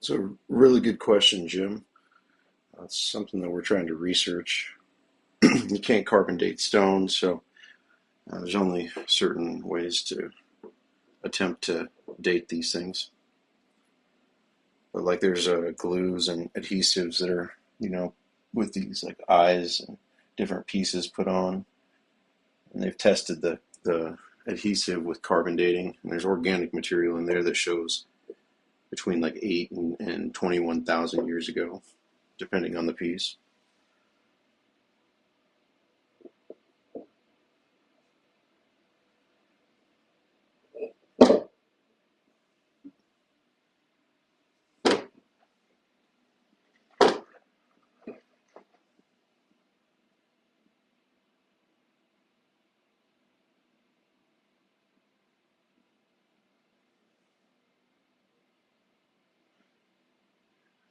So, really good question, Jim. That's something that we're trying to research. You can't carbon date stone, so there's only certain ways to attempt to date these things. But like there's glues and adhesives that are, with these like eyes and different pieces put on. And they've tested the adhesive with carbon dating, and there's organic material in there that shows between like 8 and 21,000 years ago, depending on the piece.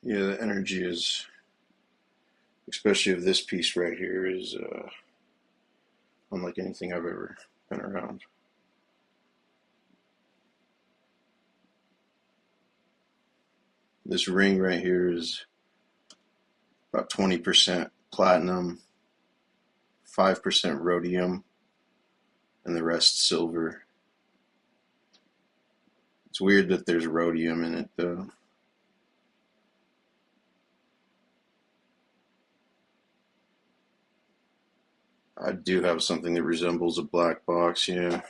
Yeah, the energy is, especially of this piece right here, is unlike anything I've ever been around. This ring right here is about 20% platinum, 5% rhodium, and the rest silver. It's weird that there's rhodium in it, though. I do have something that resembles a black box, yeah.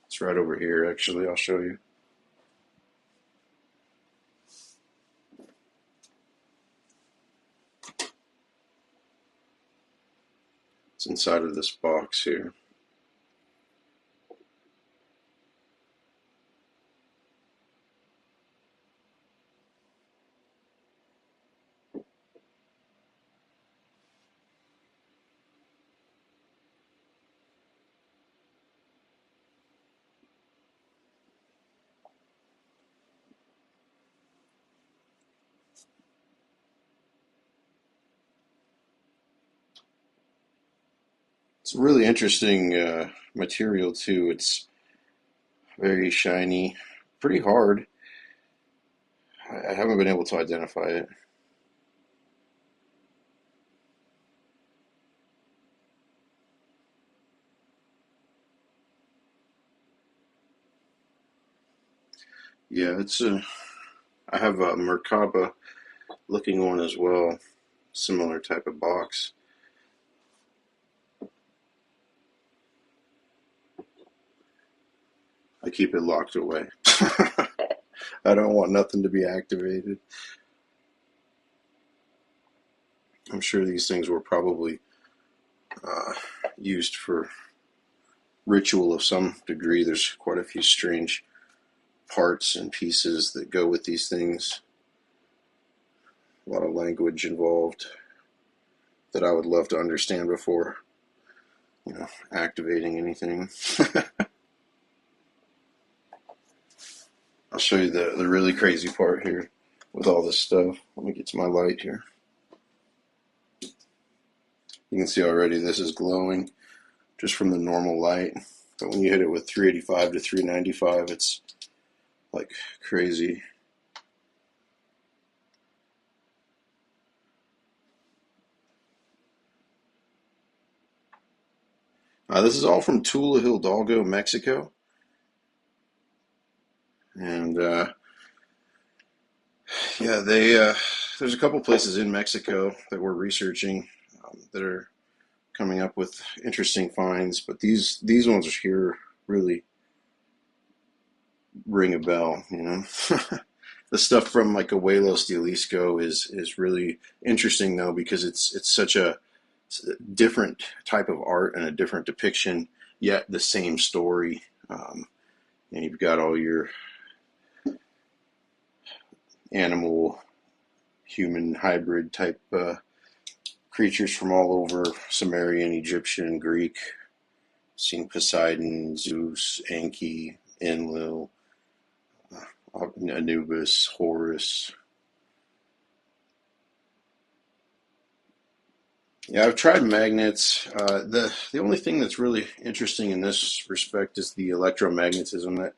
It's right over here, actually. I'll show you. It's inside of this box here. It's a really interesting material, too. It's very shiny, pretty hard. I haven't been able to identify it. Yeah, I have a Merkaba looking one as well, similar type of box. I keep it locked away. I don't want nothing to be activated. I'm sure these things were probably uh, used for ritual of some degree. There's quite a few strange parts and pieces that go with these things. A lot of language involved that I would love to understand before, activating anything. I'll show you the really crazy part here with all this stuff. Let me get to my light here. You can see already this is glowing just from the normal light. But when you hit it with 385 to 395, it's like crazy. This is all from Tula, Hidalgo, Mexico. And yeah, there's a couple places in Mexico that we're researching that are coming up with interesting finds, but these ones here really ring a bell. The stuff from like Ojuelos, Jalisco is really interesting though because it's such a different type of art and a different depiction, yet the same story. And you've got all your animal human hybrid type creatures from all over Sumerian, Egyptian, Greek. Seen Poseidon, Zeus, Enki, Enlil, Anubis, Horus. Yeah, I've tried magnets. The only thing that's really interesting in this respect is the electromagnetism that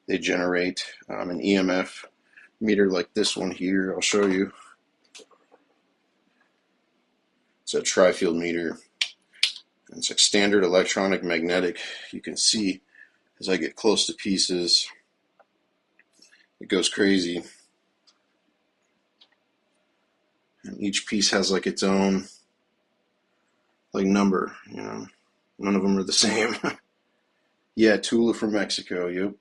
they generate, an EMF meter like this one here. I'll show you. It's a tri-field meter. It's like standard electronic magnetic. You can see as I get close to pieces, it goes crazy. And each piece has like its own like number, you know. None of them are the same. Yeah, Tula from Mexico. Yep.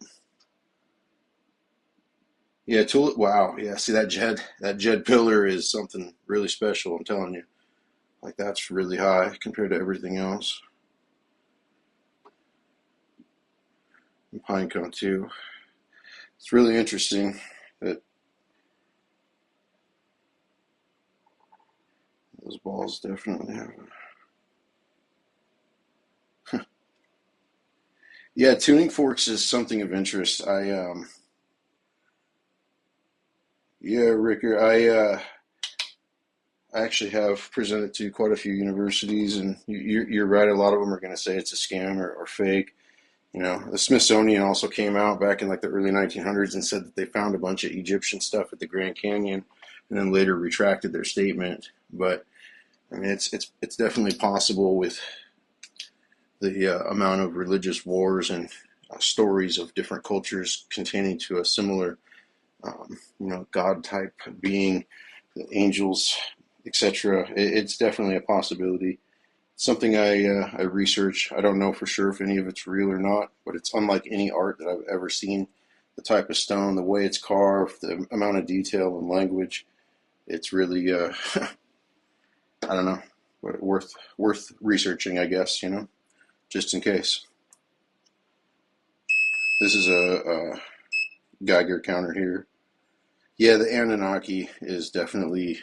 Yeah, Tula. Wow. Yeah. See that jed pillar is something really special. I'm telling you. Like that's really high compared to everything else. And pine cone too. It's really interesting that those balls definitely have. Yeah, tuning forks is something of interest. Yeah, Ricker, I actually have presented to quite a few universities, and you're right. A lot of them are going to say it's a scam or fake. You know, the Smithsonian also came out back in like the early 1900s and said that they found a bunch of Egyptian stuff at the Grand Canyon, and then later retracted their statement. But I mean, it's definitely possible with the amount of religious wars and stories of different cultures containing to a similar, God type being, angels, etc. It's definitely a possibility. Something I research. I don't know for sure if any of it's real or not, but it's unlike any art that I've ever seen. The type of stone, the way it's carved, the amount of detail and language. It's really, I don't know, worth researching, I guess. Just in case. This is a Geiger counter here. Yeah, the Anunnaki is definitely,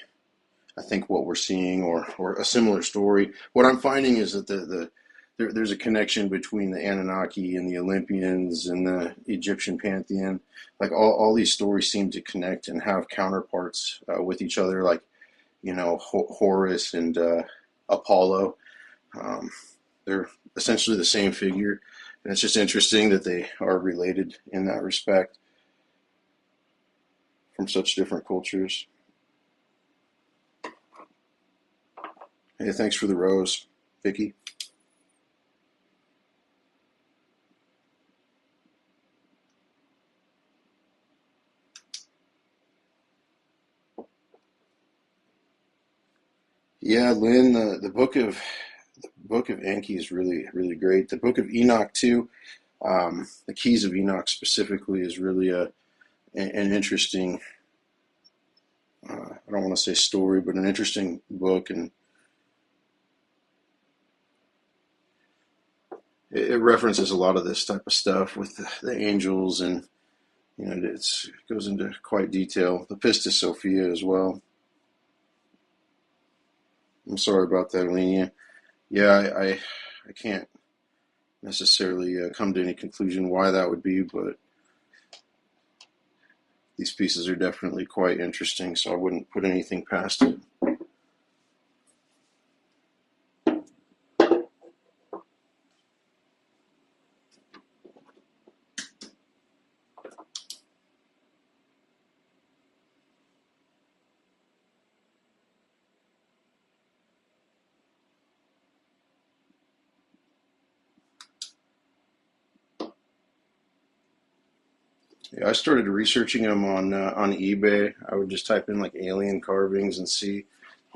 I think, what we're seeing, or a similar story. What I'm finding is that there's a connection between the Anunnaki and the Olympians and the Egyptian pantheon. Like all these stories seem to connect and have counterparts with each other, like Horus and Apollo. Um, they're essentially the same figure, and it's just interesting that they are related in that respect from such different cultures. Hey, thanks for the rose, Vicky. Yeah, Lynn, the book of Enki is really really great. The book of Enoch too. The Keys of Enoch specifically is really an interesting. I don't want to say story, but an interesting book, and it references a lot of this type of stuff with the angels, and it goes into quite detail. The Pistis Sophia as well. I'm sorry about that, Alenia. Yeah, I can't necessarily come to any conclusion why that would be, but these pieces are definitely quite interesting, so I wouldn't put anything past it. Yeah, I started researching them on eBay. I would just type in like alien carvings and see.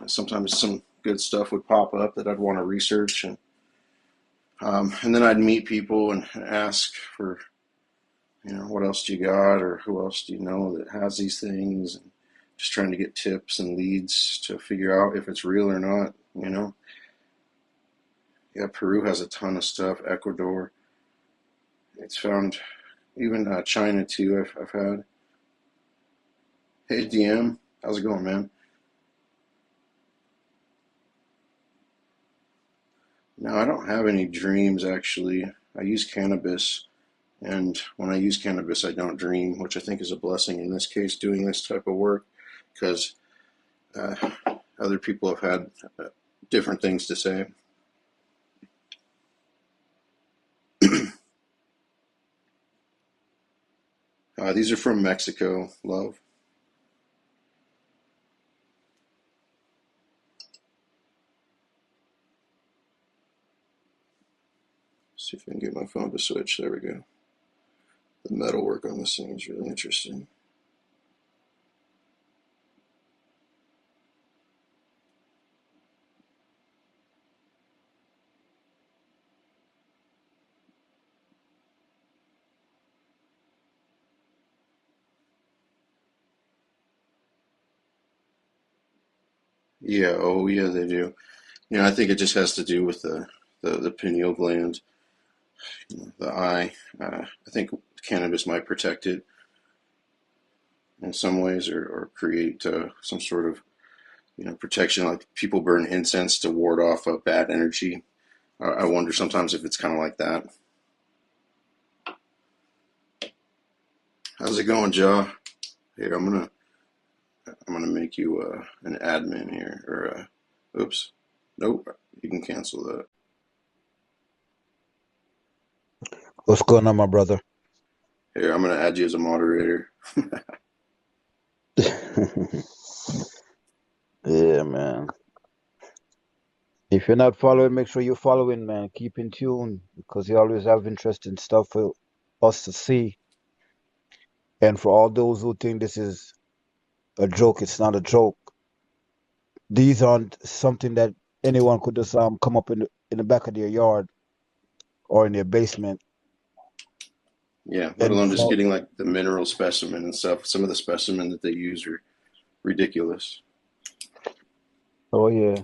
Sometimes some good stuff would pop up that I'd want to research, and then I'd meet people and ask for what else do you got, or who else do you know that has these things, and just trying to get tips and leads to figure out if it's real or not. Yeah, Peru has a ton of stuff. Ecuador, it's found. Even China too. I've had. Hey DM, how's it going, man? No, I don't have any dreams actually. I use cannabis, and when I use cannabis, I don't dream, which I think is a blessing in this case, doing this type of work, because uh, other people have had different things to say. These are from Mexico, love. See if I can get my phone to switch. There we go. The metalwork on this thing is really interesting. Yeah, oh yeah, they do. I think it just has to do with the pineal gland, the eye. I think cannabis might protect it in some ways, or create some sort of protection. Like people burn incense to ward off a bad energy. I wonder sometimes if it's kind of like that. How's it going, Joe? Here, I'm gonna make you an admin here, or oops, nope, you can cancel that. What's going on, my brother? Here, I'm gonna add you as a moderator. Yeah, man. If you're not following, make sure you're following, man. Keep in tune because you always have interesting stuff for us to see. And for all those who think this is a joke, it's not a joke. These aren't something that anyone could just come up in the back of their yard or in their basement Yeah, let and alone just fall. getting like the mineral specimen and stuff. Some of the specimen that they use are ridiculous. Oh yeah.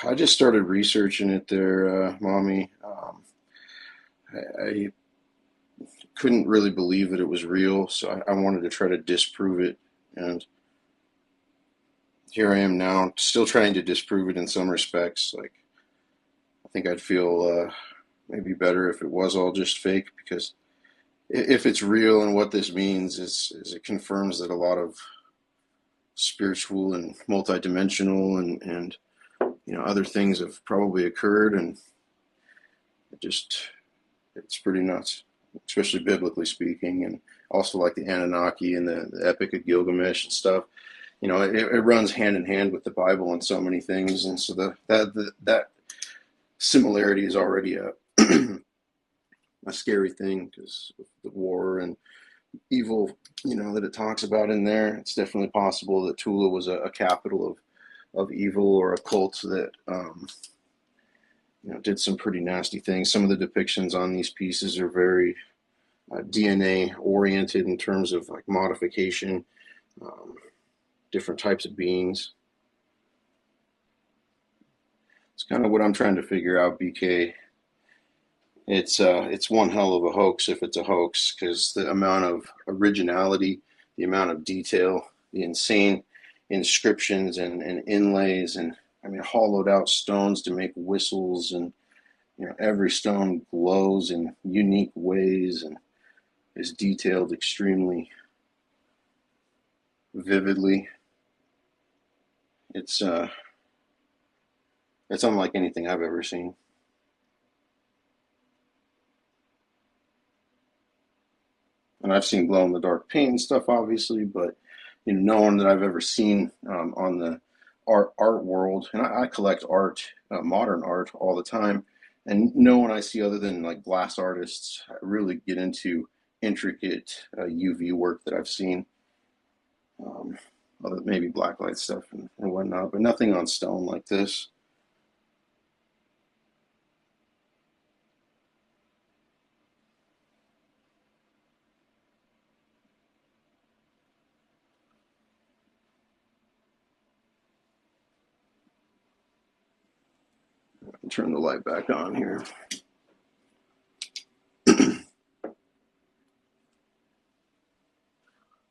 I just started researching it there, mommy. I couldn't really believe that it was real, so I wanted to try to disprove it. And here I am now, still trying to disprove it in some respects. Like, I think I'd feel maybe better if it was all just fake, because if it's real, and what this means is it confirms that a lot of spiritual and multidimensional and other things have probably occurred, and it just it's pretty nuts, especially biblically speaking, and also like the Anunnaki and the Epic of Gilgamesh and stuff. It runs hand in hand with the Bible in so many things, and so that similarity is already a a scary thing, because of the war and evil, that it talks about in there. It's definitely possible that Tula was a capital of evil, or a cult that did some pretty nasty things. Some of the depictions on these pieces are very DNA oriented in terms of like modification, um, different types of beings. It's kind of what I'm trying to figure out, BK. It's one hell of a hoax if it's a hoax, because the amount of originality, the amount of detail, the insane inscriptions and inlays, and I mean hollowed out stones to make whistles, and every stone glows in unique ways and is detailed extremely vividly. It's it's unlike anything I've ever seen. And I've seen glow in the dark paint and stuff, obviously, but no one that I've ever seen on the art world, and I collect art, modern art, all the time, and no one I see other than like glass artists really get into intricate UV work that I've seen. Um, Other maybe blacklight stuff and whatnot, but nothing on stone like this. Turn the light back on here.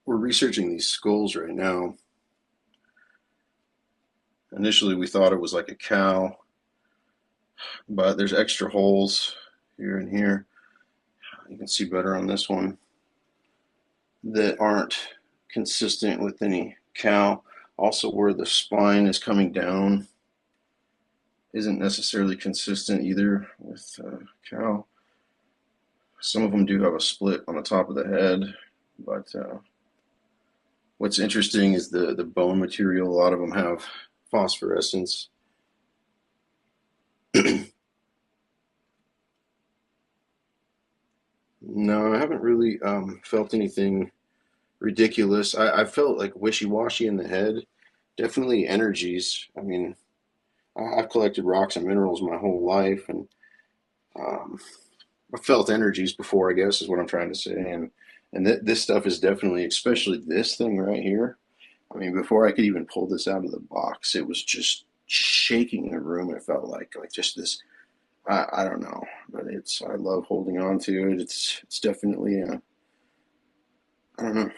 We're researching these skulls right now. Initially, we thought it was like a cow, but there's extra holes here and here. You can see better on this one, that aren't consistent with any cow. Also, where the spine is coming down, isn't necessarily consistent either with cow. Some of them do have a split on the top of the head, but what's interesting is the bone material. A lot of them have phosphorescence. No, I haven't really felt anything ridiculous. I felt like wishy-washy in the head. Definitely energies. I mean, I've collected rocks and minerals my whole life, and um, I felt energies before, I guess, is what I'm trying to say. And this stuff is definitely, especially this thing right here. I mean, before I could even pull this out of the box, it was just shaking the room. It felt like just this. I don't know, but it's I love holding on to it. It's definitely I don't know,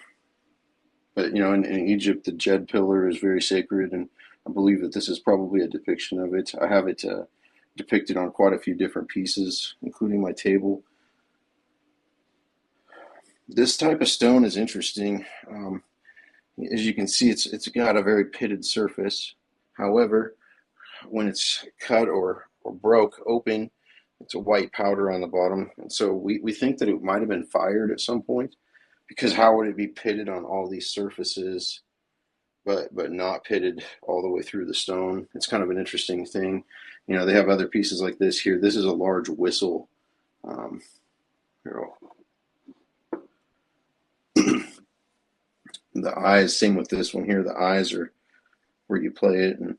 but in Egypt the Jed pillar is very sacred, and I believe that this is probably a depiction of it. I have it depicted on quite a few different pieces, including my table. This type of stone is interesting. As you can see, it's got a very pitted surface. However, when it's cut or broke open, it's a white powder on the bottom. And so we think that it might have been fired at some point, because how would it be pitted on all these surfaces but not pitted all the way through the stone? It's kind of an interesting thing. They have other pieces like this here. This is a large whistle. Um, here, the eyes, same with this one here. The eyes are where you play it, and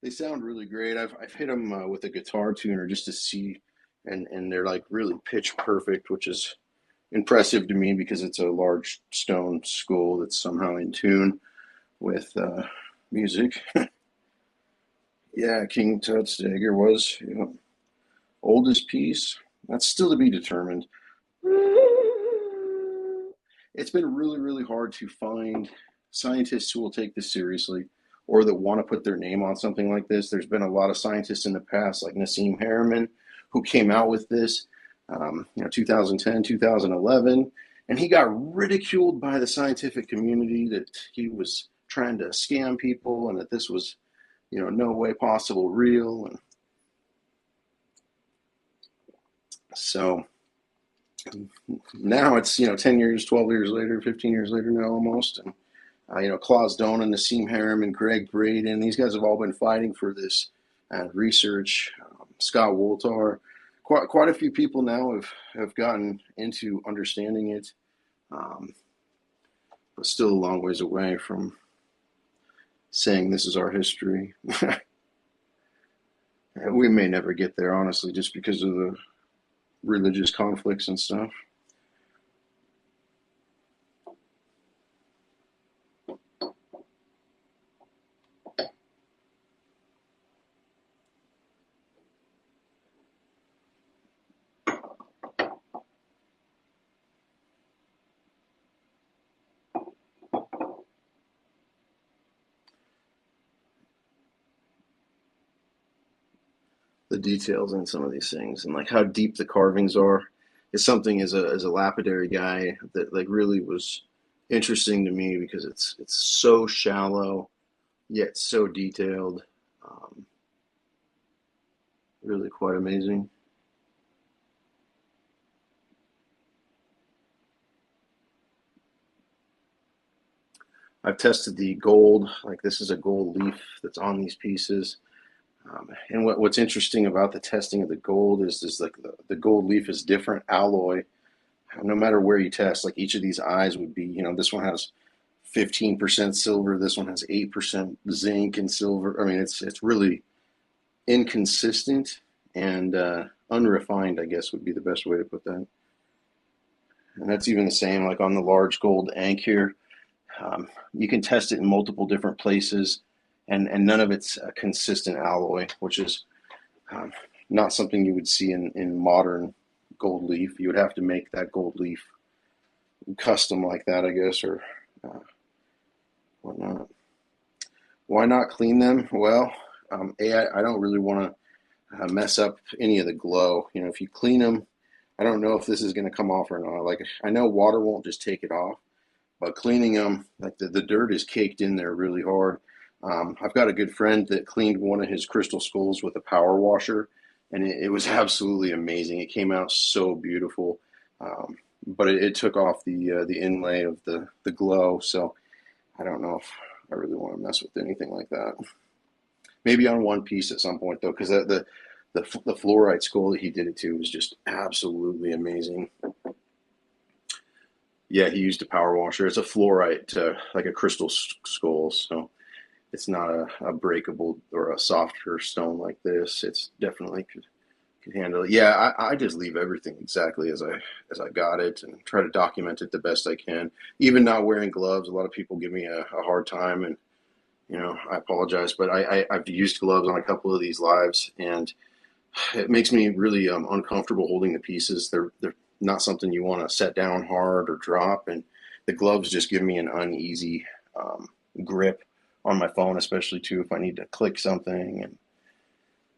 they sound really great. I've hit them with a guitar tuner just to see, and they're like really pitch perfect, which is impressive to me because it's a large stone skull that's somehow in tune with music. Yeah, King Tut's dagger was, oldest piece. That's still to be determined. It's been really, really hard to find scientists who will take this seriously or that want to put their name on something like this. There's been a lot of scientists in the past, like Nassim Harriman, who came out with this, 2010, 2011, and he got ridiculed by the scientific community that he was trying to scam people and that this was, no way possible real. And so now it's 10 years, 12 years later, 15 years later now almost, and Klaus Donen, Nassim Harriman, Greg Braden, these guys have all been fighting for this research. Scott Woltar, quite a few people now have gotten into understanding it, but still a long ways away from saying this is our history. We may never get there, honestly, just because of the religious conflicts and stuff. The details in some of these things and like how deep the carvings are is something as a lapidary guy that like really was interesting to me because it's so shallow yet so detailed. Um, Really quite amazing. I've tested the gold, like this is a gold leaf that's on these pieces. And what's interesting about the testing of the gold is like the gold leaf is different alloy no matter where you test. Like each of these eyes would be, this one has 15% silver, this one has 8% zinc and silver. I mean, it's really inconsistent and unrefined, I guess would be the best way to put that. And that's even the same like on the large gold ankh here. You can test it in multiple different places, and none of it's a consistent alloy, which is um, not something you would see in modern gold leaf. You would have to make that gold leaf custom like that, I guess, or uh, whatnot. Why not clean them? Well, I don't really want to mess up any of the glow. You know, if you clean them, I don't know if this is going to come off or not. Like, I know water won't just take it off, but cleaning them, like the dirt is caked in there really hard. I've got a good friend that cleaned one of his crystal skulls with a power washer, and it was absolutely amazing. It came out so beautiful, but it took off the inlay of the glow. So I don't know if I really want to mess with anything like that. Maybe on one piece at some point though, because the fluorite skull that he did it to was just absolutely amazing. Yeah, he used a power washer. It's a fluorite, like a crystal skull, so it's not a breakable or a softer stone like this. It's definitely could handle it. Yeah, I just leave everything exactly as I got it and try to document it the best I can. Even not wearing gloves, a lot of people give me a hard time, and I apologize, but I've used gloves on a couple of these lives, and it makes me really uncomfortable holding the pieces. They're not something you want to set down hard or drop, and the gloves just give me an uneasy grip on my phone, especially too if I need to click something. And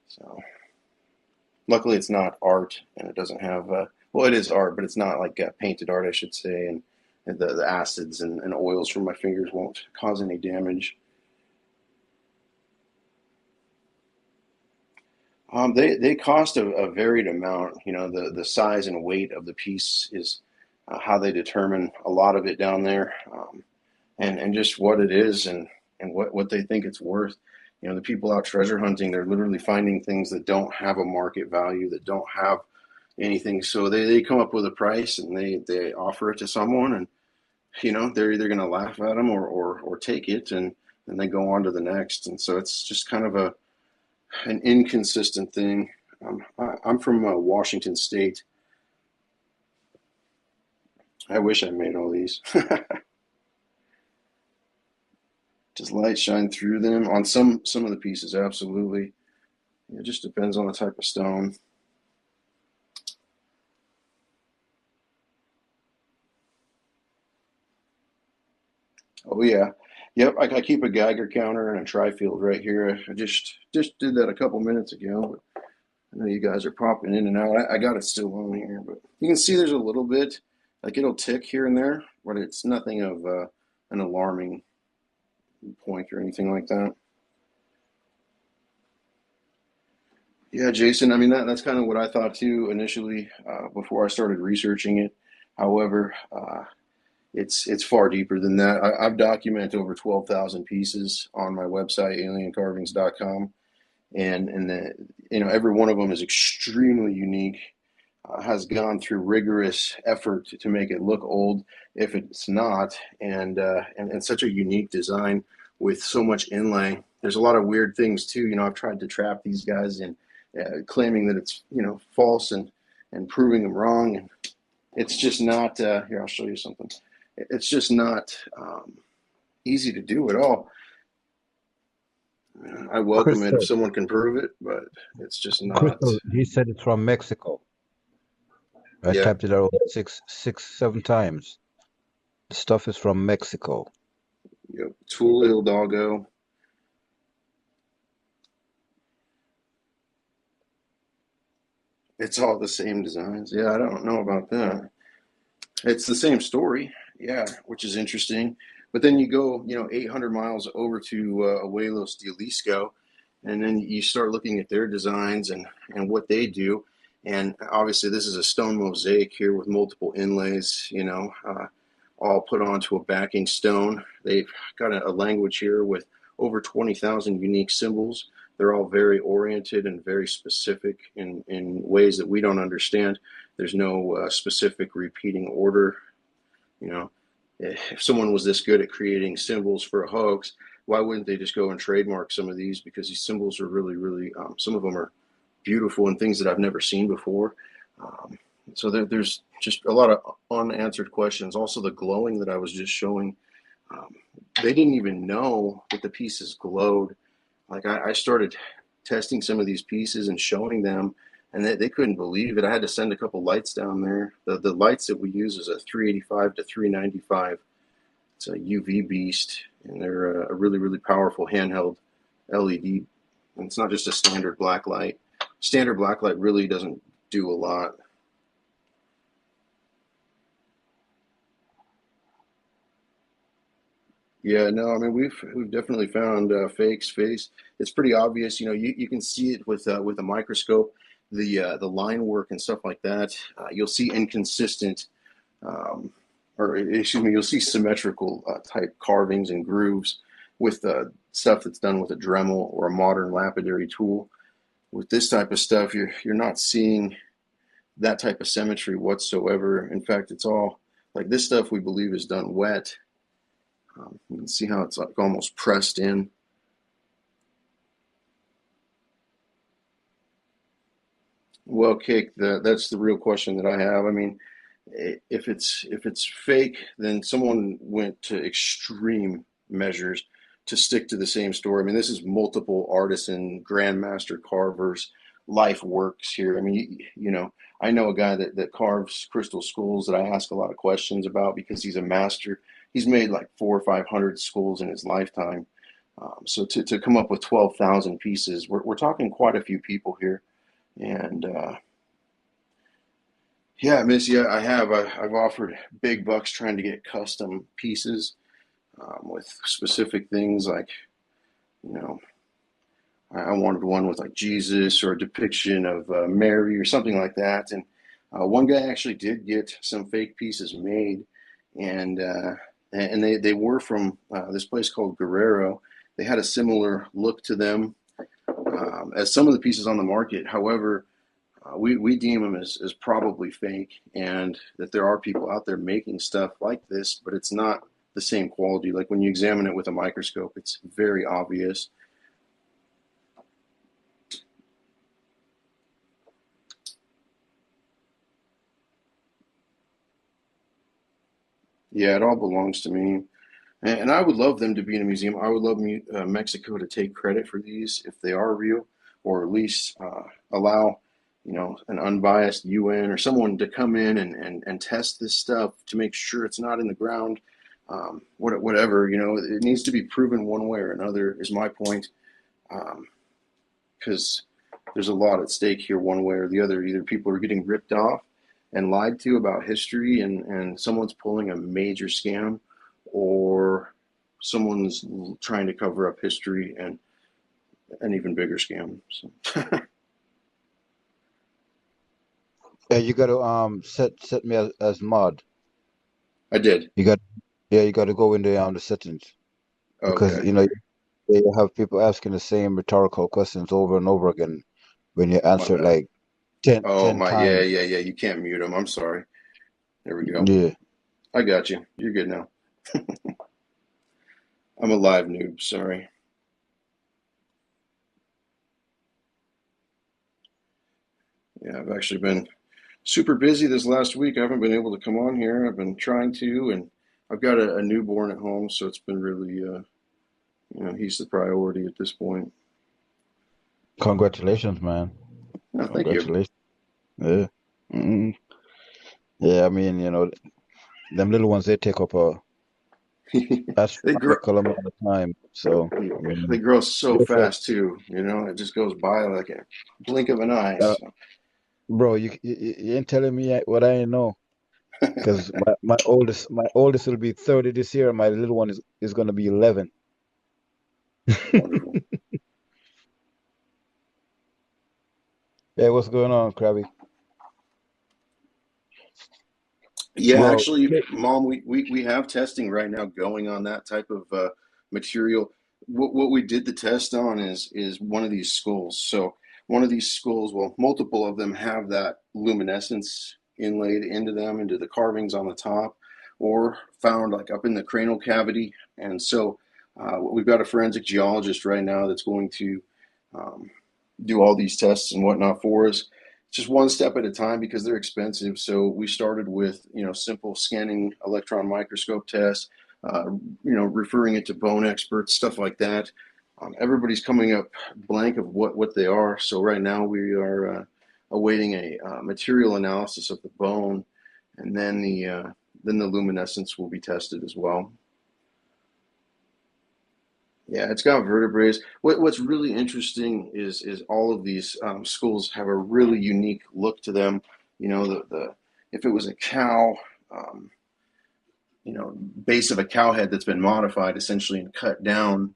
so, luckily, it's not art, and it doesn't have well, it is art, but it's not like painted art, I should say, and the acids and oils from my fingers won't cause any damage. They cost a varied amount. You know, the size and weight of the piece is how they determine a lot of it down there, and just what it is and what they think it's worth. You know, the people out treasure hunting, they're literally finding things that don't have a market value, that don't have anything. So they come up with a price and they offer it to someone, and they're either going to laugh at them or take it, and then they go on to the next. And so it's just kind of an inconsistent thing. I'm from Washington State. I wish I made all these. Does light shine through them? On some of the pieces, absolutely. It just depends on the type of stone. Oh yeah, yep. I keep a Geiger counter and a tri-field right here. I just did that a couple minutes ago. But I know you guys are popping in and out. I got it still on here, but you can see there's a little bit, like it'll tick here and there, but it's nothing of an alarming point or anything like that. Yeah, Jason. I mean that's kind of what I thought too initially before I started researching it. However, it's far deeper than that. I've documented over 12,000 pieces on my website, aliencarvings.com, and every one of them is extremely unique. Has gone through rigorous effort to make it look old if it's not, and such a unique design with so much inlay. There's a lot of weird things too. I've tried to trap these guys in claiming that it's false and proving them wrong, and it's just not. Here, I'll show you something. It's just not easy to do at all. I welcome it if Crystal, someone can prove it, but it's just not. Crystal, he said it's from Mexico. I Yeah, tapped it out six, 7 times. The stuff is from Mexico. Tula, Hidalgo. It's all the same designs. Yeah, I don't know about that. It's the same story. Yeah, which is interesting. But then you go, 800 miles over to Abuelos, Jalisco, and then you start looking at their designs and what they do. And obviously, this is a stone mosaic here with multiple inlays, all put onto a backing stone. They've got a language here with over 20,000 unique symbols. They're all very oriented and very specific in ways that we don't understand. There's no specific repeating order. You know, if someone was this good at creating symbols for a hoax, why wouldn't they just go and trademark some of these? Because these symbols are really, really, some of them are beautiful and things that I've never seen before. Um, so there's just a lot of unanswered questions. Also, the glowing that I was just showing, um, they didn't even know that the pieces glowed. Like I started testing some of these pieces and showing them, and they couldn't believe it. I had to send a couple lights down there. The lights that we use is a 385 to 395. It's a UV beast, and they're a really, really powerful handheld LED. And it's not just a standard black light. Standard blacklight really doesn't do a lot. Yeah, no, I mean we've definitely found fakes. Face. It's pretty obvious. You know, you can see it with a microscope, the line work and stuff like that. You'll see inconsistent, um, or excuse me, you'll see symmetrical type carvings and grooves with stuff that's done with a Dremel or a modern lapidary tool. With this type of stuff, you're not seeing that type of symmetry whatsoever. In fact, it's all like this stuff we believe is done wet. You can see how it's like almost pressed in. Well, Cake, that's the real question that I have. I mean, if it's fake, then someone went to extreme measures to stick to the same story. I mean, this is multiple artisan grandmaster carvers' life works here. I mean, you know, I know a guy that carves crystal skulls that I ask a lot of questions about because he's a master. He's made like 400 or 500 skulls in his lifetime. So to come up with 12,000 pieces, we're talking quite a few people here. And yeah, Missy, I have. I've offered big bucks trying to get custom pieces with specific things like, you know, I wanted one with like Jesus or a depiction of Mary or something like that. And one guy actually did get some fake pieces made, and they were from this place called Guerrero. They had a similar look to them as some of the pieces on the market. However, we deem them as probably fake, and that there are people out there making stuff like this, but it's not the same quality. Like when you examine it with a microscope, it's very obvious. Yeah, it all belongs to me. And I would love them to be in a museum. I would love Mexico to take credit for these if they are real, or at least allow, you know, an unbiased UN or someone to come in and test this stuff to make sure it's not in the ground. Whatever, you know, it needs to be proven one way or another, is my point. Because there's a lot at stake here, one way or the other. Either people are getting ripped off and lied to about history, and someone's pulling a major scam, or someone's trying to cover up history and an even bigger scam. So Yeah, you got to set me as mod. I did. You got yeah, you got to go in the settings because Okay. you know you have people asking the same rhetorical questions over and over again when you My answer it bad. like 10, Oh 10 my, yeah, times. yeah, yeah. You can't mute them. I'm sorry. There we go. Yeah. I got you. You're good now. I'm a live noob. Sorry. Yeah, I've actually been super busy this last week. I haven't been able to come on here. I've been trying to, and I've got a newborn at home, so it's been really, you know, he's the priority at this point. Congratulations, man. No, thank you. Congratulations. Yeah. mm Yeah, I mean, you know, them little ones they take up a they grow, astronomical amount of time. So, I they mean, grow so good for fast too. You know, it just goes by like a blink of an eye. So. bro, you ain't telling me what I ain't know. Because my oldest will be 30 this year, and my little one is gonna be 11. Wonderful. Hey, what's going on, Krabby? Yeah, Bro, actually, Mom, we have testing right now going on that type of material. What we did the test on is one of these skulls. So one of these skulls, well, multiple of them have that luminescence inlaid into them, into the carvings on the top, or found like up in the cranial cavity. And so we've got a forensic geologist right now that's going to um, do all these tests and whatnot for us, just one step at a time because they're expensive. So we started with, you know, simple scanning electron microscope tests, you know, referring it to bone experts, stuff like that. Everybody's coming up blank of what they are. So right now we are awaiting a material analysis of the bone, and then the luminescence will be tested as well. Yeah, it's got vertebrae. What's really interesting is all of these skulls have a really unique look to them. You know, the if it was a cow, um, base of a cow head that's been modified essentially and cut down,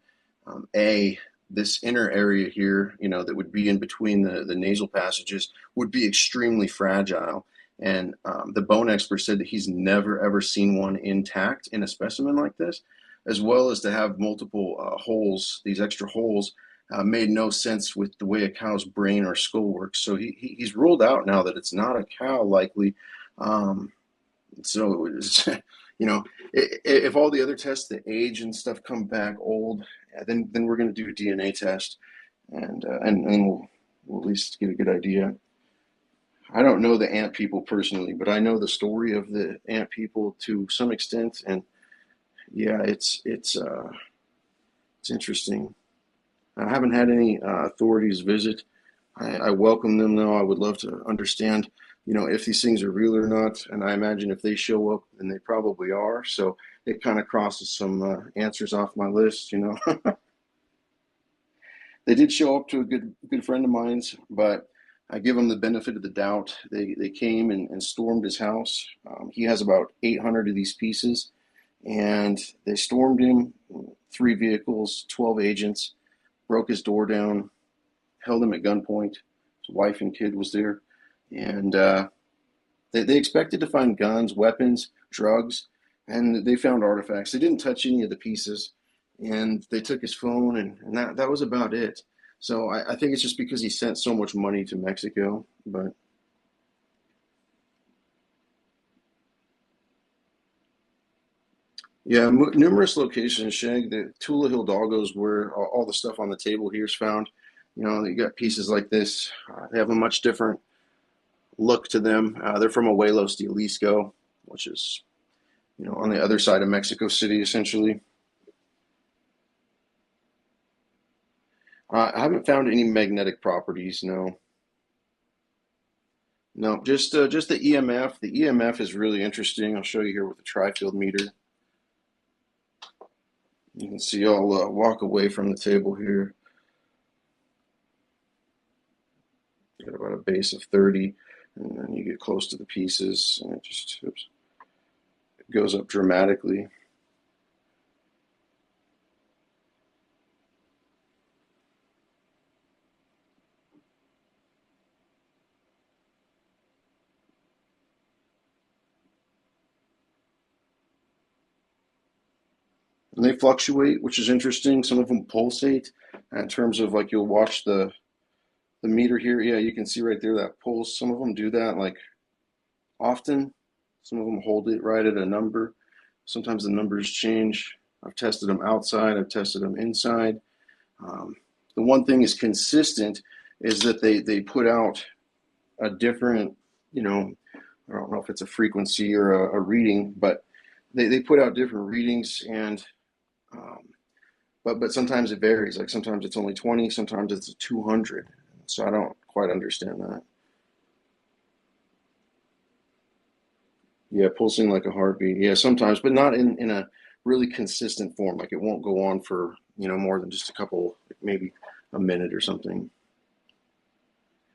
a this inner area here, that would be in between the nasal passages would be extremely fragile. And the bone expert said that he's never ever seen one intact in a specimen like this, as well as to have multiple holes, these extra holes. Made no sense with the way a cow's brain or skull works. So he's ruled out now that it's not a cow, likely. Um, so it was, if all the other tests, the age and stuff come back old, yeah, then we're going to do a DNA test, and we'll at least get a good idea. I don't know the ant people personally, but I know the story of the ant people to some extent, and yeah, it's interesting. I haven't had any authorities visit. I welcome them though. I would love to understand, if these things are real or not. And I imagine if they show up, and they probably are. So it kind of crosses some answers off my list. They did show up to a good friend of mine's, but I give them the benefit of the doubt. They came and stormed his house. He has about 800 of these pieces, and they stormed him. 3 vehicles, 12 agents, broke his door down, held him at gunpoint. His wife and kid was there, and they expected to find guns, weapons, drugs, and they found artifacts. They didn't touch any of the pieces, and they took his phone, and that was about it. So I think it's just because he sent so much money to Mexico. But yeah, numerous locations, Shag. The Tula Hidalgo is where all the stuff on the table here is found. You got pieces like this. They have a much different look to them. They're from Ojuelos, Jalisco, which is on the other side of Mexico City, essentially. I haven't found any magnetic properties. No, no, just the EMF. The EMF is really interesting. I'll show you here with the tri-field meter. You can see I'll walk away from the table here. Got about a base of 30, and then you get close to the pieces, and it just oops, it goes up dramatically. And they fluctuate, which is interesting. Some of them pulsate in terms of like you'll watch the meter here. Yeah, you can see right there that pulse. Some of them do that like often. Some of them hold it right at a number. Sometimes the numbers change. I've tested them outside. I've tested them inside. Um, the one thing is consistent is that they put out a different, you know, I don't know if it's a frequency or a reading, but they put out different readings, and um, but sometimes it varies. Like sometimes it's only 20, sometimes it's 200. So I don't quite understand that. Yeah, pulsing like a heartbeat. Yeah, sometimes, but not in a really consistent form. Like it won't go on for, more than just a couple, maybe a minute or something.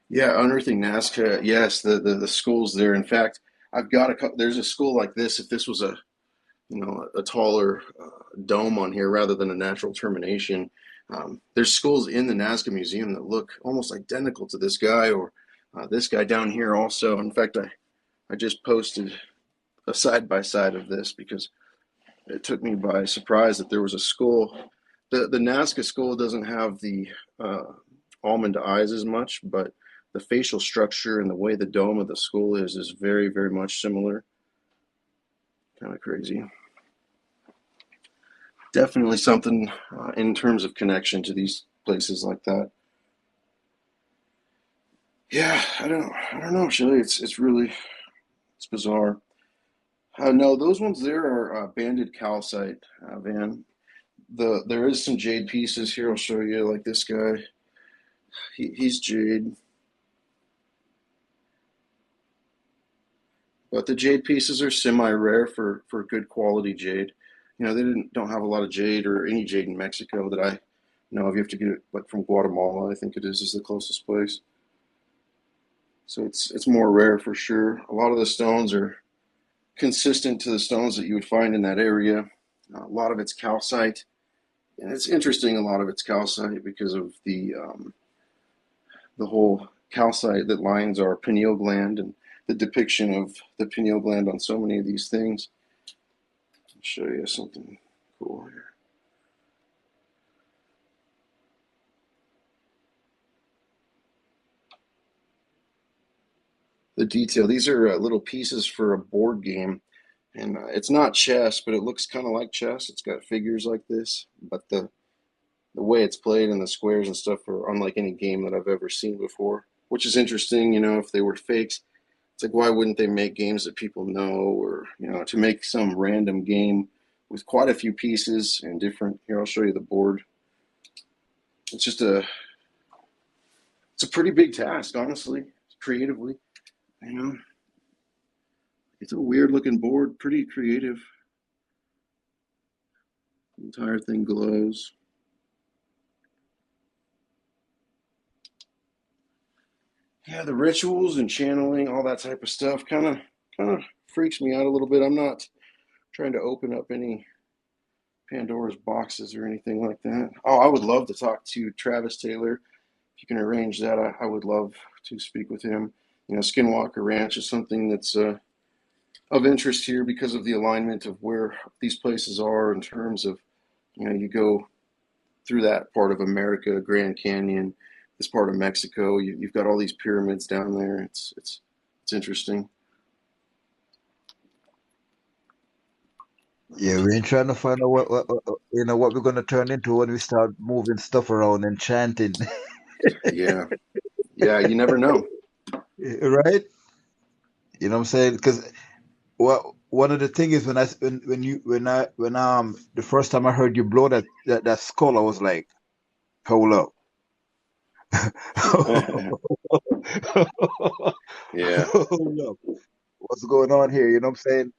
Yeah, unearthing Nazca. Yes, the schools there. In fact, I've got a couple. There's a school like this. If this was a taller dome on here rather than a natural termination, there's schools in the Nazca Museum that look almost identical to this guy or this guy down here also. In fact, I just posted a side by side of this because it took me by surprise that there was a skull. The Nazca skull doesn't have the almond eyes as much, but the facial structure and the way the dome of the skull is very, very much similar. Kind of crazy. Definitely something in terms of connection to these places like that. Yeah, I don't know, Shelly. It's really it's bizarre. No, those ones there are banded calcite, Van. There is some jade pieces here. I'll show you. Like this guy, he's jade, but the jade pieces are semi-rare for good quality jade. They don't have a lot of jade or any jade in Mexico that I know of. You have to get it like from Guatemala, I think it is the closest place. So it's more rare for sure. A lot of the stones are consistent to the stones that you would find in that area. A lot of it's calcite, and it's interesting. A lot of it's calcite because of the whole calcite that lines our pineal gland and the depiction of the pineal gland on so many of these things. I'll show you something cool here. The detail. These are little pieces for a board game, and it's not chess, but it looks kind of like chess. It's got figures like this, but the way it's played and the squares and stuff are unlike any game that I've ever seen before, which is interesting. If they were fakes, it's like, why wouldn't they make games that people know, or to make some random game with quite a few pieces and different. Here, I'll show you the board. It's just it's a pretty big task, honestly, creatively. You know, it's a weird looking board, pretty creative. The entire thing glows. Yeah, the rituals and channeling, all that type of stuff, kind of freaks me out a little bit. I'm not trying to open up any Pandora's boxes or anything like that. Oh, I would love to talk to Travis Taylor. If you can arrange that, I would love to speak with him. Skinwalker Ranch is something that's of interest here because of the alignment of where these places are in terms of, you go through that part of America, Grand Canyon, this part of Mexico. You've got all these pyramids down there. It's interesting. Yeah, we ain't trying to find out what we're gonna turn into when we start moving stuff around and chanting, Yeah, yeah. You never know. right? You know what I'm saying? Because one of the things is when the first time I heard you blow that skull, I was like, hold up. Yeah, Hold up. What's going on here? You know what I'm saying?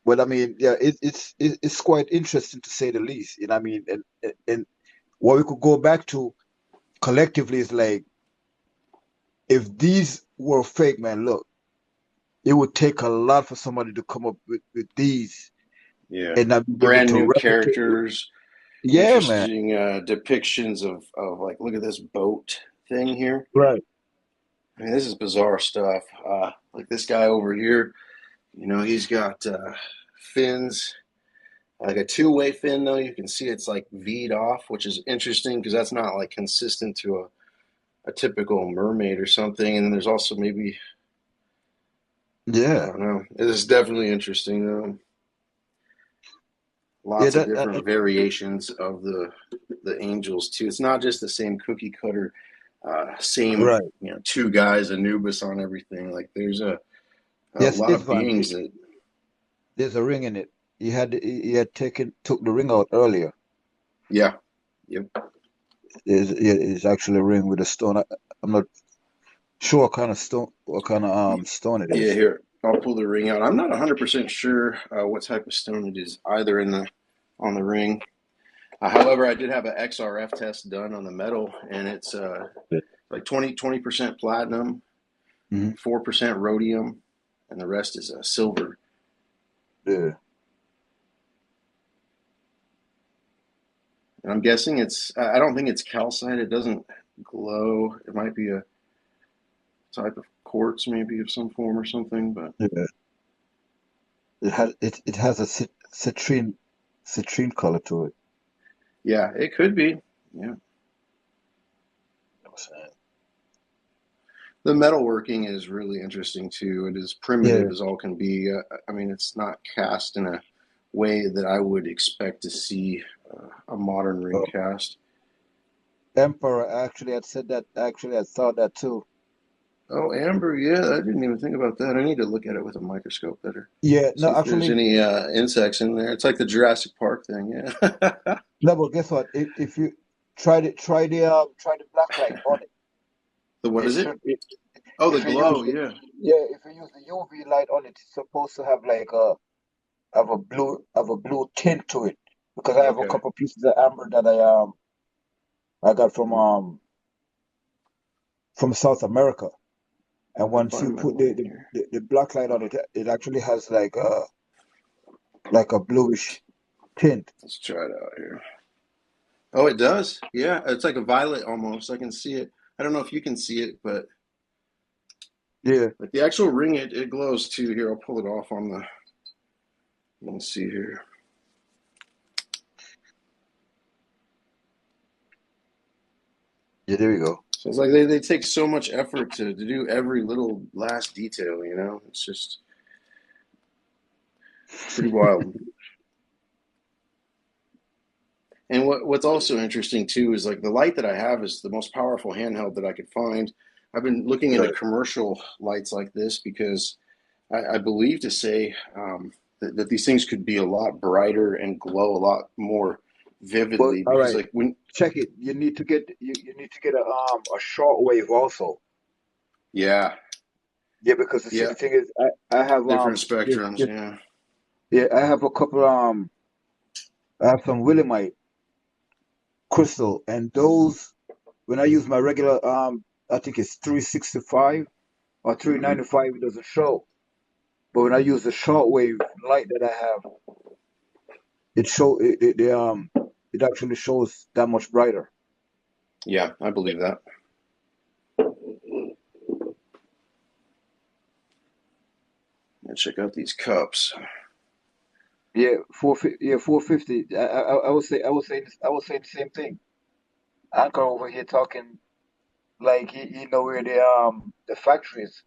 Well, I mean, yeah, it's quite interesting to say the least. You know what I mean? And what we could go back to collectively is like, if these were fake, man, look, it would take a lot for somebody to come up with these yeah. and not be able Brand to new replicate. characters, Yeah, man. interesting depictions of like, look at this boat thing here. Right. I mean, this is bizarre stuff. Like this guy over here, he's got fins, like a two-way fin though. You can see it's like V'd off, which is interesting because that's not like consistent to a typical mermaid or something. And then there's also maybe, I Yeah. don't know. It is definitely interesting though. Yeah, Lots of different variations of the angels too. It's not just the same cookie cutter, same right. two guys Anubis on everything. Like a Yes, lot of Isvan, beings that there's a ring in it. He had took the ring out earlier. yeah, yep, It's actually a ring with a stone. I'm not sure what kind of stone it yeah. is. Here, I'll pull the ring out. I'm not 100% sure what type of stone it is either in the on the ring. However, I did have an XRF test done on the metal, and it's like 20% platinum, Hmm. 4% rhodium, and the rest is silver. Yeah. And I'm guessing I don't think it's calcite. It doesn't glow. It might be a type of quartz, maybe of some form or something. But Yeah. It has a citrine color to it. yeah, it could be. Yeah. You know what I'm saying? The metalworking is really interesting too. It is Yeah. primitive as all can be. I mean, it's not cast in a way that I would expect to see a modern ring Oh, cast. Emperor actually had said that. Actually, I thought that too. Oh, amber, yeah, I didn't even think about that. I need to look at it with a microscope better. Yeah. See No, if there's actually, any insects in there. It's like the Jurassic Park thing, yeah. no. But guess what? If you try the black light on it, The what it is it? should. Oh, the If you use glow, yeah. yeah, if you use the UV light on it, it's supposed to have like have a blue tint to it because I have a Okay. couple pieces of amber that I got from South America. If And I can once you find my put line here. the black light on it, it actually has like a bluish tint. Let's try it out here. Oh, it does. Yeah, it's like a violet almost. I can see it. I don't know if you can see it, but Yeah, like the actual ring, it glows too. Here, I'll pull it off on the. You can see here. yeah, there you go. So it's like they take so much effort to do every little last detail. It's just it's pretty wild. And what's also interesting too is like the light that I have is the most powerful handheld that I could find. I've been looking into Right. commercial lights like this because I believe to say that these things could be a lot brighter and glow a lot more Well, vividly all because right. like when Check it. You need to get a short wave also. yeah, Yeah, because see yeah, the thing is I have different spectrums, this yeah. yeah, I have a couple I have some willemite crystal, and those when I use my regular I think it's 365 or Hmm. 395, it doesn't show. But when I use the shortwave light that I have, it actually shows that much brighter. Yeah, I believe that. Let's check out these cups. Yeah, 450. I would say the same thing. Anchor over here talking like he know where the factory is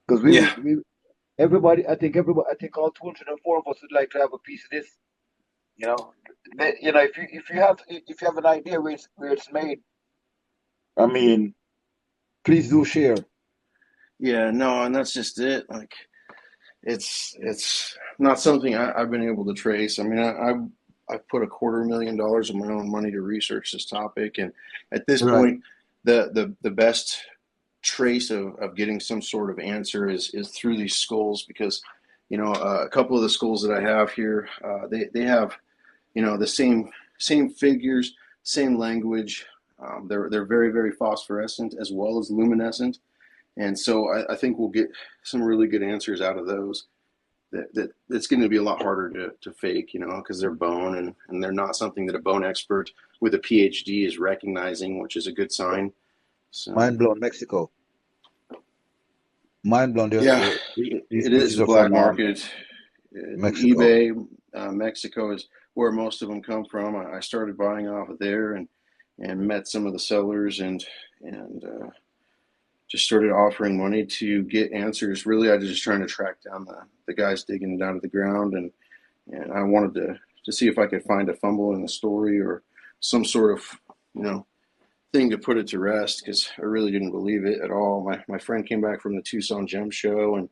because Yeah, we everybody I think all 204 of us would like to have a piece of this. You know, if you have an idea where it's made, I mean, please do share. yeah, no, and that's just it. Like it's not something I've been able to trace. I mean, I've put $250,000 of my own money to research this topic, and at this Right. point, the best trace of getting some sort of answer is through these skulls because a couple of the skulls that I have here they have the same figures, same language. They're very very phosphorescent as well as luminescent, and so I think we'll get some really good answers out of those. That it's going to be a lot harder to fake, because they're bone and they're not something that a bone expert with a PhD is recognizing, which is a good sign. So Mind blown, Mexico. Mind blown. yeah, These it is pieces a are black from market. Mexico. eBay, Mexico is where most of them come from. I started buying off of there and met some of the sellers and just started offering money to get answers. Really, I was just trying to track down the guys digging it out of the ground, and I wanted to see if I could find a fumble in the story or some sort of you know thing to put it to rest because I really didn't believe it at all. My friend came back from the Tucson Gem Show and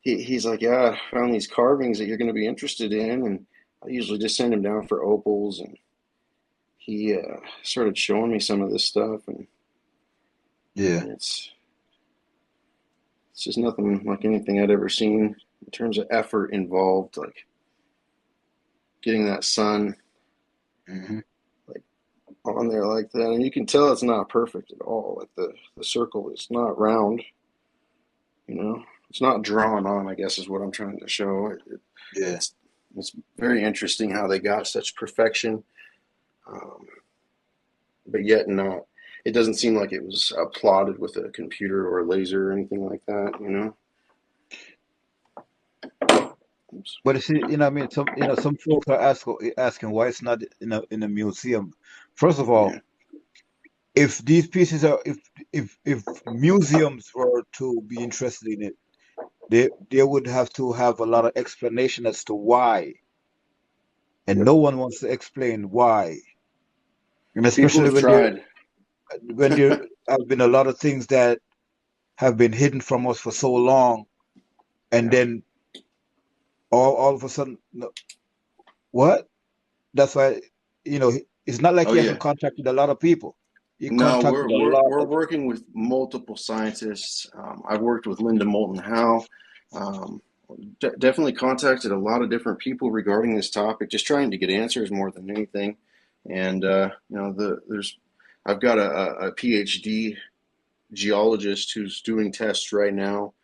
he's like, yeah, I found these carvings that you're going to be interested in, and I usually just send him down for opals, and he started showing me some of this stuff, Yeah. and it's just nothing like anything I'd ever seen in terms of effort involved, like getting that sun Hmm. like on there like that, and you can tell it's not perfect at all. Like the circle is not round, it's not drawn on. I guess is what I'm trying to show. Yeah. It's it's very interesting how they got such perfection. Um, but yet not. It doesn't seem like it was plotted with a computer or a laser or anything like that. Oops. But you see, I mean, some folks are asking why it's not in a museum. First of Yeah. all, if these pieces are, if museums were to be interested in it, they would have to have a lot of explanation as to why, and Yep. no one wants to explain why. And People especially have tried. when there have been a lot of things that have been hidden from us for so long, and Yeah. then all of a sudden, no, what? That's why, it's not like Oh he hasn't yeah. contacted a lot of people. He No, we're contacted a we're lot we're of, working with multiple scientists. I've worked with Linda Moulton Howe. Um, Definitely contacted a lot of different people regarding this topic, just trying to get answers more than anything. And there's I've got a PhD geologist who's doing tests right now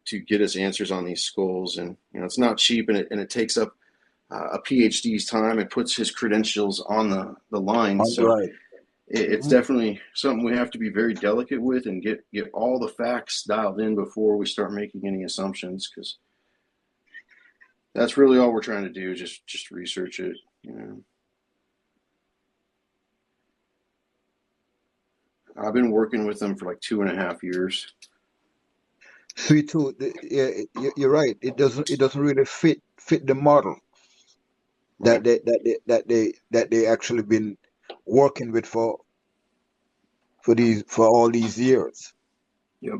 to get us answers on these skulls, and it's not cheap, and it takes up a PhD's time and puts his credentials on the line. All So right. it's Mm-hmm. definitely something we have to be very delicate with and get all the facts dialed in before we start making any assumptions, because that's really all we're trying to do, just research it. I've been working with them for like 2.5 years. Sweet too. Yeah, you're right. It doesn't really fit the model Right. that they actually been working with for all these years. Yep.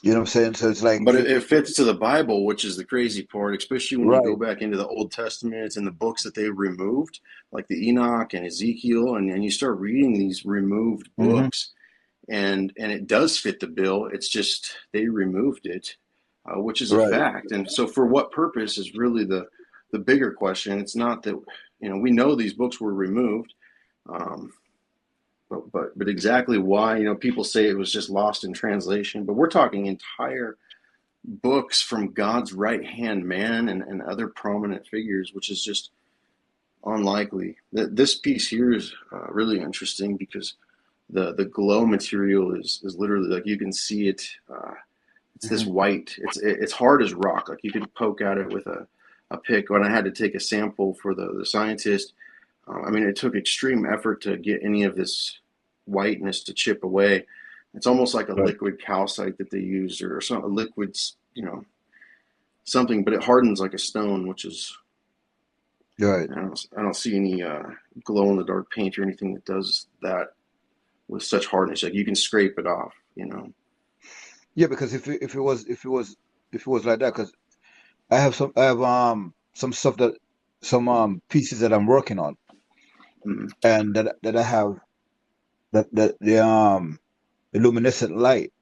You know what I'm saying? So it's like But it fits to the Bible, which is the crazy part, especially when you go right. back into the Old Testament and the books that they removed, like the Enoch and Ezekiel, and you start reading these removed Hmm. books, and it does fit the bill. It's just they removed it, which is a Right. fact. And so, for what purpose is really the bigger question. It's not that we know these books were removed, um, but exactly why, people say it was just lost in translation. But we're talking entire books from God's right hand man and other prominent figures, which is just unlikely. This piece here is really interesting because the glow material is literally like you can see it. It's this Hmm. white. It's hard as rock. Like you could poke at it with a pick. When I had to take a sample for the scientist, I mean, it took extreme effort to get any of this whiteness to chip away. It's almost like a Right. liquid calcite that they use, or some liquids, something, but it hardens like a stone, which is Right. I don't see any glow in the dark paint or anything that does that with such hardness. Like you can scrape it off. Yeah, because if it was like that, because I have some stuff that some pieces that I'm working on, Mm, and that I have that the luminescent light.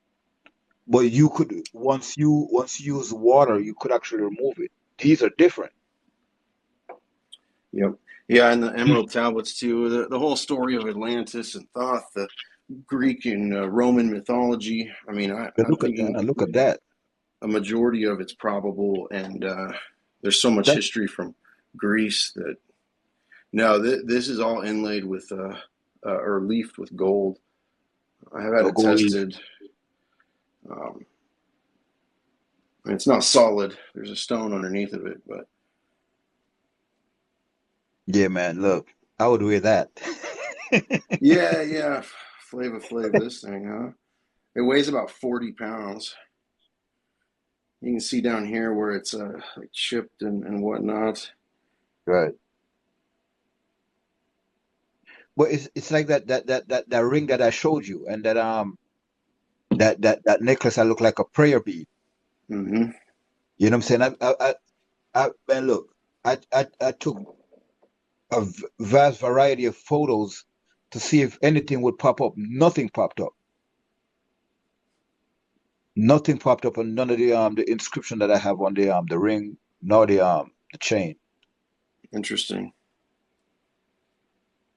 But you could once you use water, you could actually remove it. These are different. yep. Yeah, and the Emerald Tablets too. The whole story of Atlantis and Thoth, the Greek and Roman mythology. I mean, But I'm look at that. thinking Look at that. a majority of it's probable, and there's so much That history from Greece that no, this is all inlaid with or leafed with gold. I have had a it gold leaf. tested. Um, I mean, it's not solid. There's a stone underneath of it, but Yeah, man. Look, I would wear that. yeah, yeah. Flava Flav, this thing, huh? It weighs about 40 pounds. You can see down here where it's like chipped and whatnot. Right. But it's like that ring that I showed you, and that necklace that looked like a prayer bead. Mm-hmm. You know what I'm saying? Man, look, I took a vast variety of photos to see if anything would pop up. Nothing popped up. Nothing popped up on none of the inscription that I have on the ring, nor the chain. Interesting.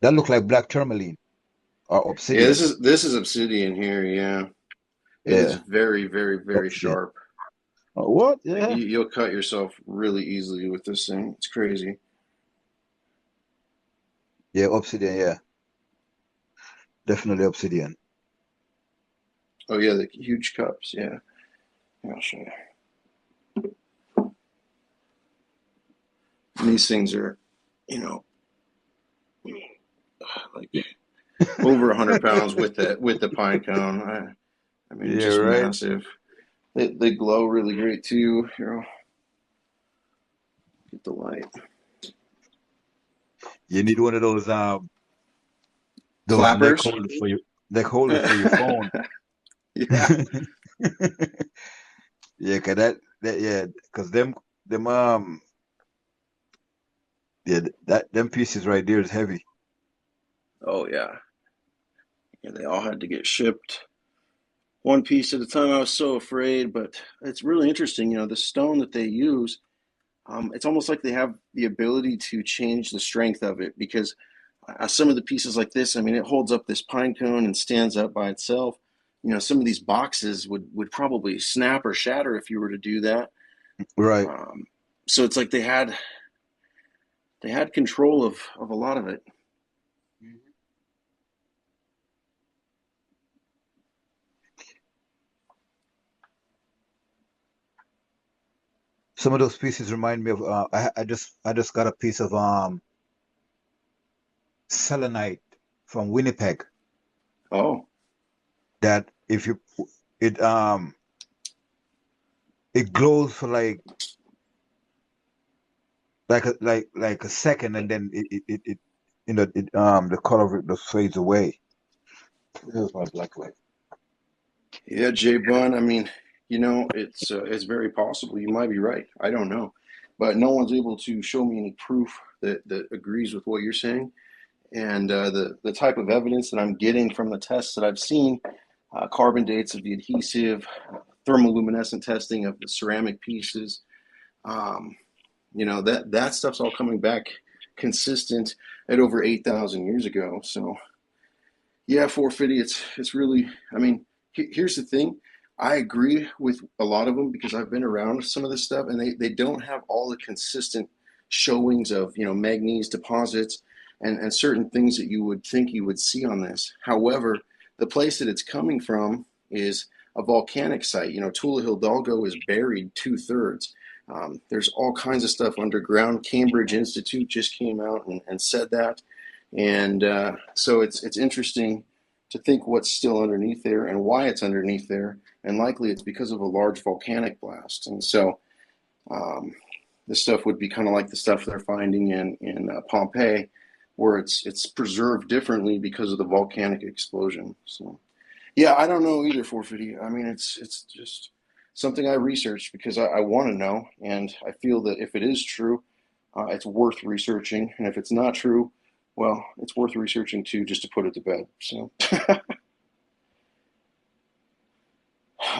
That looked like black tourmaline or Yeah, this obsidian. is this is obsidian here. Yeah, it is Yeah, very, very, very obsidian. sharp. Oh, what? Like Yeah. you'll cut yourself really easily with this thing. It's crazy. Yeah, obsidian, yeah. Definitely obsidian. Oh yeah, the huge cups. Yeah, I'll show you. And these things are, you know, like over 100 pounds with the pine cone. I mean, Yeah, just right. massive. They glow really great too. Here, I'll get the light. You need one of those Clappers. neck holders for your phone. Yeah. Yeah, cause that yeah, cause them yeah, that them pieces right there is heavy. Oh yeah. Yeah. They all had to get shipped. one piece at a time. I was so afraid, but it's really interesting. The stone that they use, it's almost like they have the ability to change the strength of it because some of the pieces like this, I mean, it holds up this pine cone and stands up by itself. Some of these boxes would probably snap or shatter if you were to do that. Right. Um, so it's like they had control of a lot of it. Some of those pieces remind me of I just got a piece of selenite from Winnipeg Oh, that if you it it glows for like a second, and then it the color of it just fades away. Here's my black light. yeah, Jay Bun. I mean, it's very possible. You might be right. I don't know, but no one's able to show me any proof that agrees with what you're saying. And the type of evidence that I'm getting from the tests that I've seen, carbon dates of the adhesive, thermoluminescent testing of the ceramic pieces, um, that stuff's all coming back consistent at over 8,000 years ago. So yeah, 450. It's really. I mean, here's the thing. I agree with a lot of them because I've been around some of this stuff, and they don't have all the consistent showings of manganese deposits and certain things that you would think you would see on this. However, the place that it's coming from is a volcanic site. Tula Hidalgo is buried two-thirds. There's all kinds of stuff underground. Cambridge Institute just came out and said that. And so it's interesting to think what's still underneath there and why it's underneath there, and likely it's because of a large volcanic blast. And so um, this stuff would be kind of like the stuff they're finding in Pompeii, where it's preserved differently because of the volcanic explosion. So yeah, I don't know either, 450. I mean, it's just something I researched because I want to know, and I feel that if it is true, it's worth researching, and if it's not true, well, it's worth researching too, just to put it to bed. So,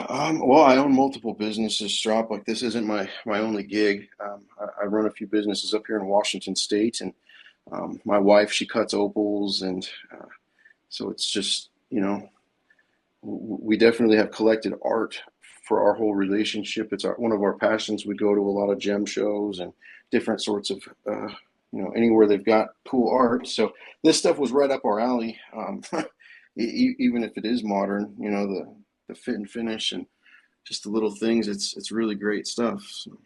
well, I own multiple businesses, Strop. Like this isn't my only gig. I run a few businesses up here in Washington State, and my wife she cuts opals, and so it's just we definitely have collected art for our whole relationship. It's one of our passions. We go to a lot of gem shows and different sorts of, anywhere they've got cool art. So this stuff was right up our alley. Even if it is modern, the fit and finish and just the little things, it's really great stuff. So,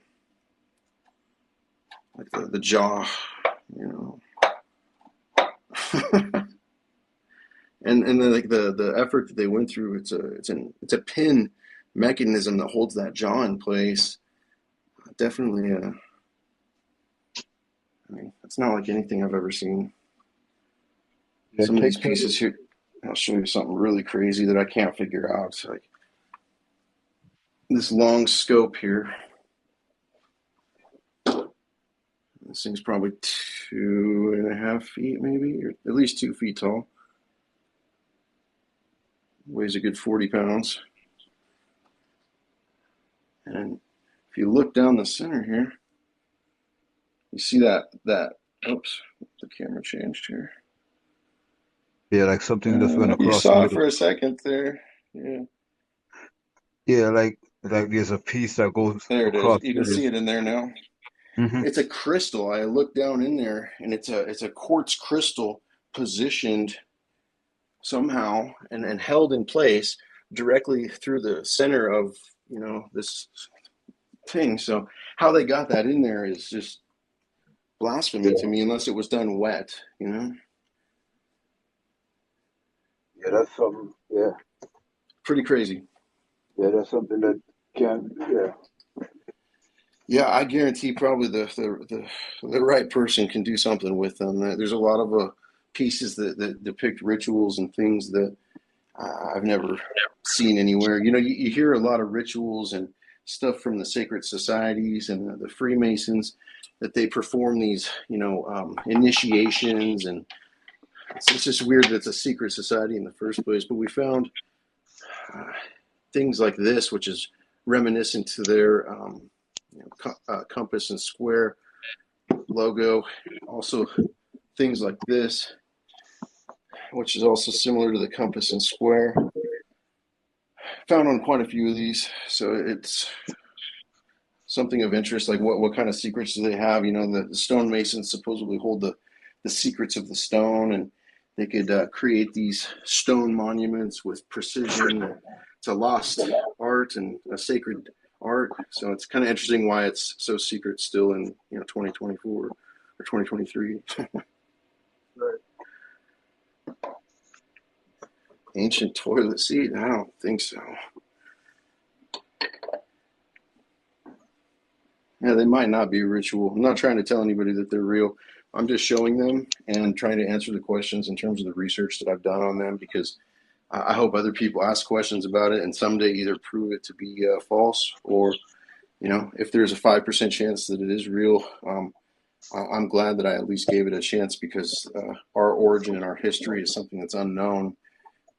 like the jaw, you know. And then like the effort that they went through, it's a pin mechanism that holds that jaw in place. Definitely, I mean, it's not like anything I've ever seen. Yeah, Some of these take care. pieces here, I'll show you something really crazy that I can't figure out. It's like this long scope here. This thing's probably 2.5 feet, maybe, or at least 2 feet tall. Weighs a good 40 pounds. And if you look down the center here, you see that. Oops, the camera changed here. Yeah, like something just went You across the saw it middle. for a second there. Yeah, Yeah, like there's a piece that goes there it is. across You can there. see it in there now. Mm-hmm. It's a crystal. I looked down in there, and it's a quartz crystal positioned somehow and held in place directly through the center of this thing. So how they got that in there is just blasphemy to Yeah, me, unless it was done wet. yeah, that's something. Yeah, Pretty crazy. yeah, that's something that can. Yeah, Yeah, I guarantee probably the right person can do something with them. There's a lot of pieces that depict rituals and things that I've never seen anywhere. You hear a lot of rituals and stuff from the sacred societies and the Freemasons that they perform these, initiations, and it's just weird that it's a secret society in the first place. But we found things like this, which is reminiscent to their compass and square logo. Also, things like this, which is also similar to the compass and square. Found on quite a few of these, so it's something of interest. Like what kind of secrets do they have? You know, the stonemasons supposedly hold the secrets of the stone, and they could create these stone monuments with precision. It's a lost art and a sacred art, so it's kind of interesting why it's so secret still in 2024 or 2023. Ancient toilet seat? I don't think so. Yeah, they might not be ritual. I'm not trying to tell anybody that they're real. I'm just showing them and trying to answer the questions in terms of the research that I've done on them, because I hope other people ask questions about it and someday either prove it to be false, or, if there's a 5% chance that it is real, I'm glad that I at least gave it a chance, because our origin and our history is something that's unknown.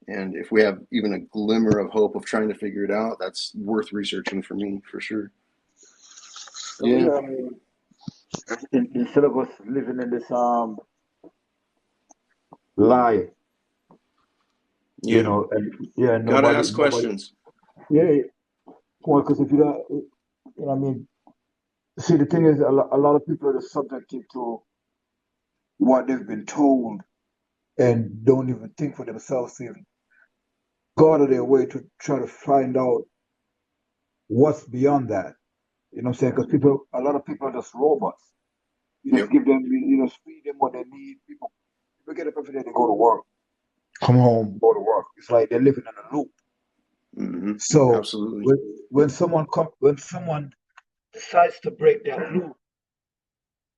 And if we have even a glimmer of hope of trying to figure it out, that's worth researching for me, for sure. So, yeah, I mean, instead of us living in this lie, Yeah. and Gotta nobody, ask questions. yeah, well, because if you don't, I mean, see, the thing is, a lot of people are subjected to what they've been told and don't even think for themselves to even go out of their way to try to find out what's beyond that. You know what I'm saying? Because a lot of people are just robots. You just Yep. give them, feed them what they need. People get up every day, they go to work, come home, go to work. It's like they're living in a loop. Mm-hmm. So Absolutely. when someone decides to break that loop,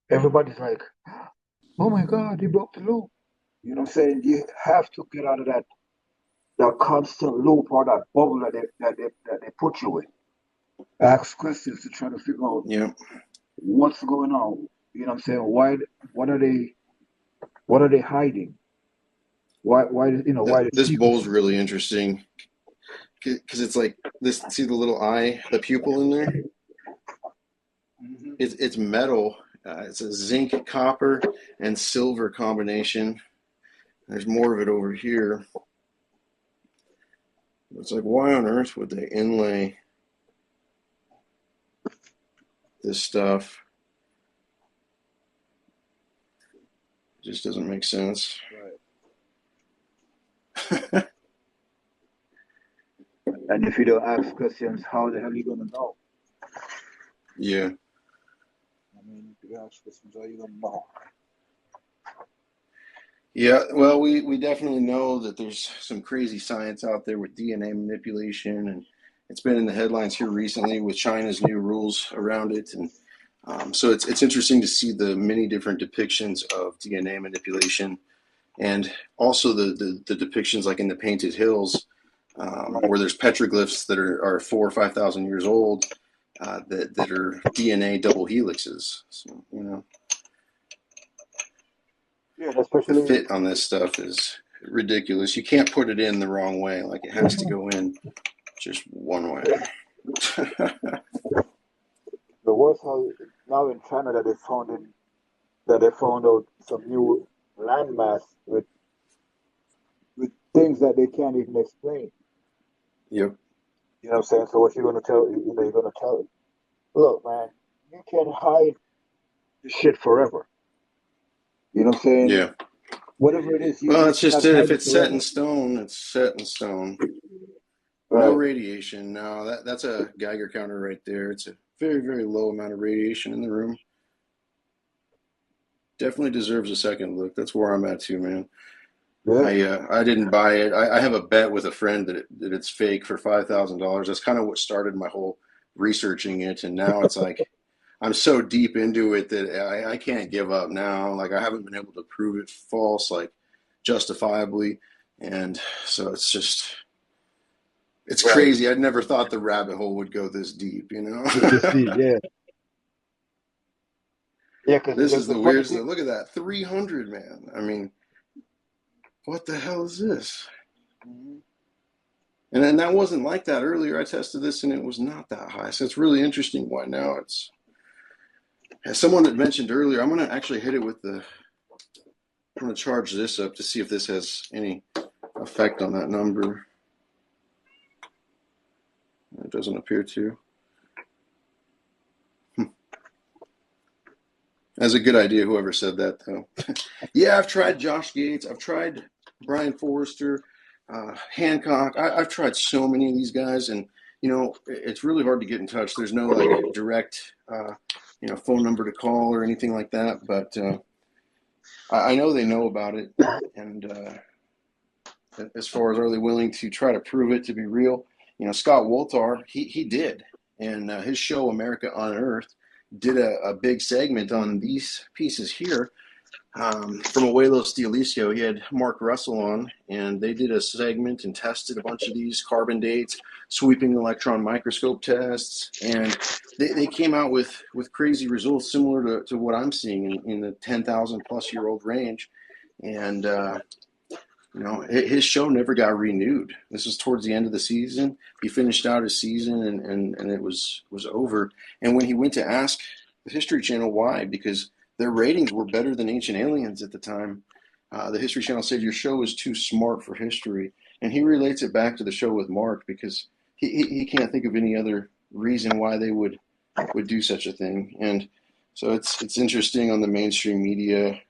everybody's like, "Oh my God, he broke the loop." You know what I'm saying? You have to get out of that constant loop or that bubble that they put you in. Ask questions to try to figure out Yep. what's going on. You know what I'm saying? What are they what are they hiding? Why the This bowl's secrecy? really interesting, because it's like this. See the little eye, the pupil in there? Hmm. It's metal. It's a zinc, copper, and silver combination. There's more of it over here. It's like, why on earth would they inlay this stuff? It just doesn't make sense. Right. And if you don't ask questions, how the hell are you gonna know? Yeah. I mean, if you don't ask questions, how are you gonna know? Yeah, well, we definitely know that there's some crazy science out there with DNA manipulation, and it's been in the headlines here recently with China's new rules around it, and so it's interesting to see the many different depictions of DNA manipulation, and also the depictions like in the Painted Hills, Right. where there's petroglyphs that are 4 or 5 thousand years old, that are DNA double helixes. So, Yeah, the especially fit on this stuff is ridiculous. You can't put it in the wrong way. Like, it has to go in just one way. the worst how now in China that they found out some new landmass with things that they can't even explain. Yep. You know what I'm saying? So what you're gonna tell you're gonna tell look, man, you can hide this shit forever. You know what I'm saying? Yeah. Whatever it is, Well, you that's just cannot it. If hide it it's set in forever. stone, it's set in stone. No Right. radiation. No, that's a Geiger counter right there. It's a very, very low amount of radiation in the room. Definitely deserves a second look. That's where I'm at too, man. Yeah. I didn't buy it. I have a bet with a friend that it's fake for $5,000. That's kind of what started my whole researching it, and now it's like I'm so deep into it that I can't give up now. Like, I haven't been able to prove it false, like, justifiably, and so it's Right. crazy. I'd never thought the rabbit hole would go this deep, you know? This deep, yeah. Yeah, because This is the the funny weirdest thing, thing. Look at that, 300, man. I mean, what the hell is this? mhm, And then that wasn't like that earlier. I tested this and it was not that high. So it's really interesting why now it's, as someone had mentioned earlier, I'm going to actually hit it with the, I'm going to charge this up to see if this has any effect on that number. It doesn't appear to. That's a good idea, whoever said that, though. Yeah, I've tried Josh Gates. I've tried Brian Forrester, Hancock. I've tried so many of these guys, and it's really hard to get in touch. There's no like direct, phone number to call or anything like that. But I know they know about it, and as far as are they willing to try to prove it to be real, Scott Woltar, he did, and his show America Unearthed did a big segment on these pieces here. From Ojuelos Jalisco, he had Mark Russell on, and they did a segment and tested a bunch of these carbon dates, sweeping electron microscope tests, and they came out with crazy results similar to what I'm seeing in the 10,000 plus year old range. And his show never got renewed. This was towards the end of the season. He finished out his season, and it was over. And when he went to ask the History Channel why, because their ratings were better than Ancient Aliens at the time, the History Channel said, your show is too smart for history. And he relates it back to the show with Mark, because he can't think of any other reason why they would do such a thing. And so it's interesting on the mainstream media,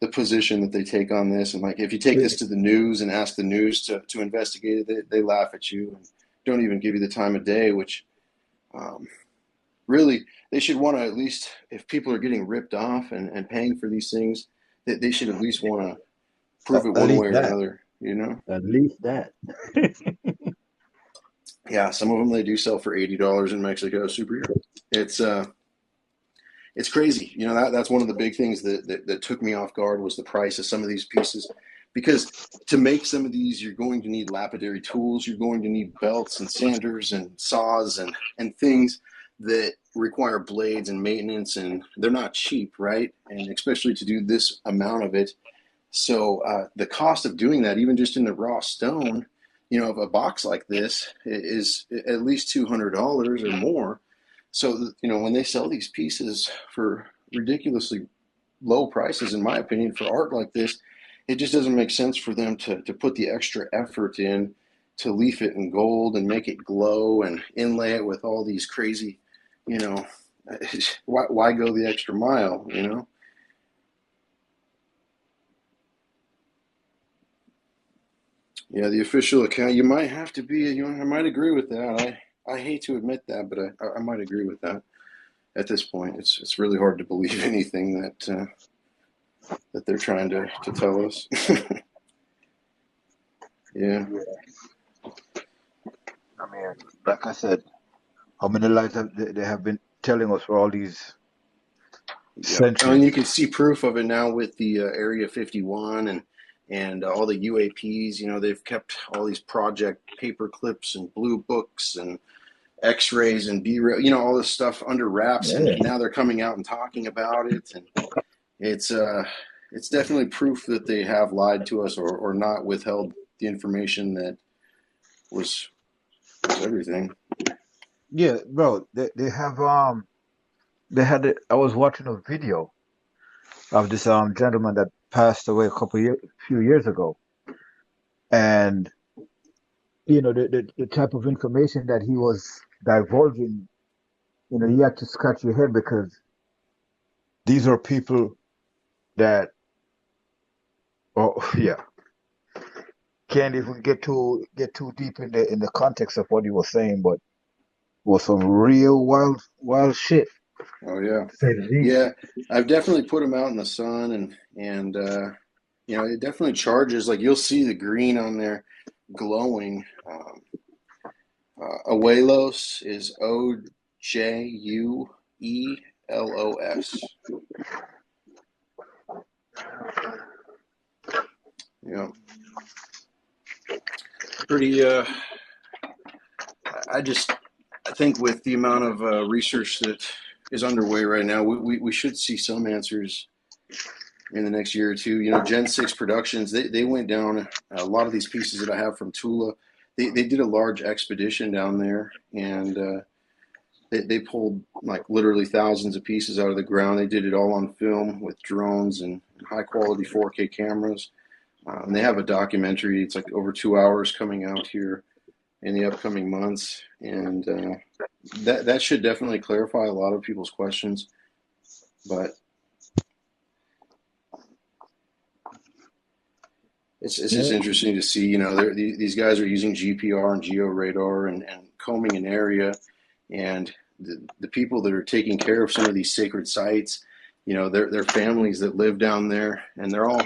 the position that they take on this. And like, if you take this to the news and ask the news to investigate it, they laugh at you and don't even give you the time of day, which really they should want to, at least if people are getting ripped off and paying for these things, they should at least want to prove it At one least way or that. another, At least that. Yeah, some of them they do sell for $80 in Mexico. Superhero. It's crazy. That's one of the big things that took me off guard was the price of some of these pieces. Because to make some of these, you're going to need lapidary tools. You're going to need belts and sanders and saws and things that require blades and maintenance, and they're not cheap, right? And especially to do this amount of it. So the cost of doing that, even just in the raw stone, of a box like this is at least $200 or more. So, when they sell these pieces for ridiculously low prices, in my opinion, for art like this, it just doesn't make sense for them to put the extra effort in to leaf it in gold and make it glow and inlay it with all these crazy, why go the extra mile? Yeah, the official account, you might have to be, I might agree with that. I hate to admit that, but I might agree with that. At this point, it's really hard to believe anything that they're trying to tell us. Yeah. I mean, like I said, how many lies have they have been telling us for all these Yep. I mean, centuries? you can see proof of it now with the Area 51 and all the UAPs. They've kept all these project paper clips and blue books and X-rays and B-ray, all this stuff under wraps, and Yeah. now they're coming out and talking about it, and it's definitely proof that they have lied to us or not withheld the information that was everything. Yeah, bro. They have they had I was watching a video of this gentleman that passed away few years ago, and the type of information that he was divulging, you had to scratch your head because these are people that, oh yeah, can't even get too deep in the context of what he was saying, but was some real wild shit, Oh yeah, to say the least. yeah. I've definitely put them out in the sun, and it definitely charges. Like you'll see the green on there glowing. Ojuelos is Ojuelos. Yeah, pretty. I just I think with the amount of research that is underway right now, we should see some answers in the next year or two. You know, Gen 6 Productions, they went down a lot of these pieces that I have from Tula. They did a large expedition down there, and they pulled like literally thousands of pieces out of the ground. They did it all on film with drones and high quality 4K cameras. And they have a documentary. It's like over 2 hours coming out here in the upcoming months, and that should definitely clarify a lot of people's questions. But it's just Yeah. interesting to see. You know, these guys are using GPR and geo radar and combing an area, and the people that are taking care of some of these sacred sites, you know, they're families that live down there, and they're all,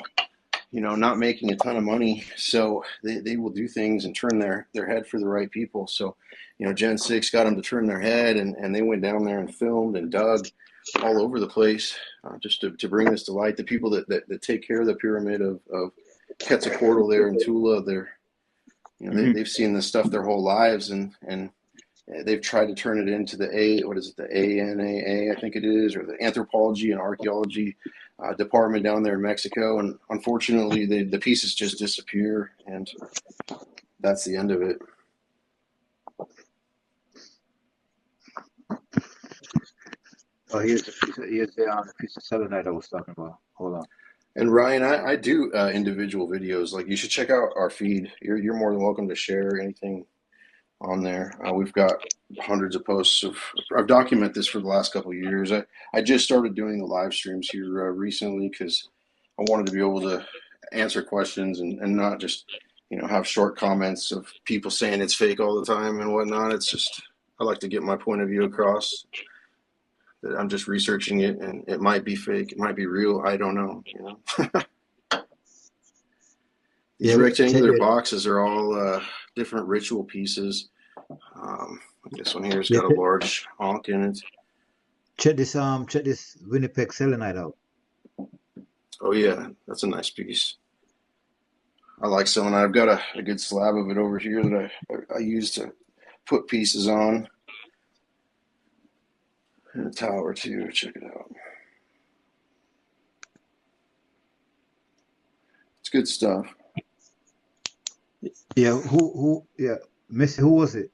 you know, not making a ton of money, so they will do things and turn their head for the right people. So, you know, Gen 6 got them to turn their head, and they went down there and filmed and dug all over the place, just to bring this to light. The people that take care of the pyramid of Quetzalcoatl there in Tula, you know, Hmm. they've seen this stuff their whole lives, and they've tried to turn it into what is it, the ANAA, I think it is, or the Anthropology and Archaeology department down there in Mexico. And unfortunately, the pieces just disappear, and that's the end of it. Oh, the piece of selenite I was talking about. Hold on. And Ryan, I do individual videos. Like, you should check out our feed. You're more than welcome to share anything on there. We've got hundreds of posts of. I've documented this for the last couple of years. I just started doing the live streams here recently because I wanted to be able to answer questions and not just, you know, have short comments of people saying it's fake all the time and whatnot. It's just, I like to get my point of view across, that I'm just researching it, and it might be fake, it might be real. I don't know. You know, these Yeah, check rectangular it. boxes are all different ritual pieces. This one here has Yeah, got a large ankh in it. check this Winnipeg selenite out. Oh yeah, that's a nice piece. I like selling. I've got a good slab of it over here that I use to put pieces on, and a tower too. Check it out. It's good stuff. Yeah, yeah, Missy, who was it?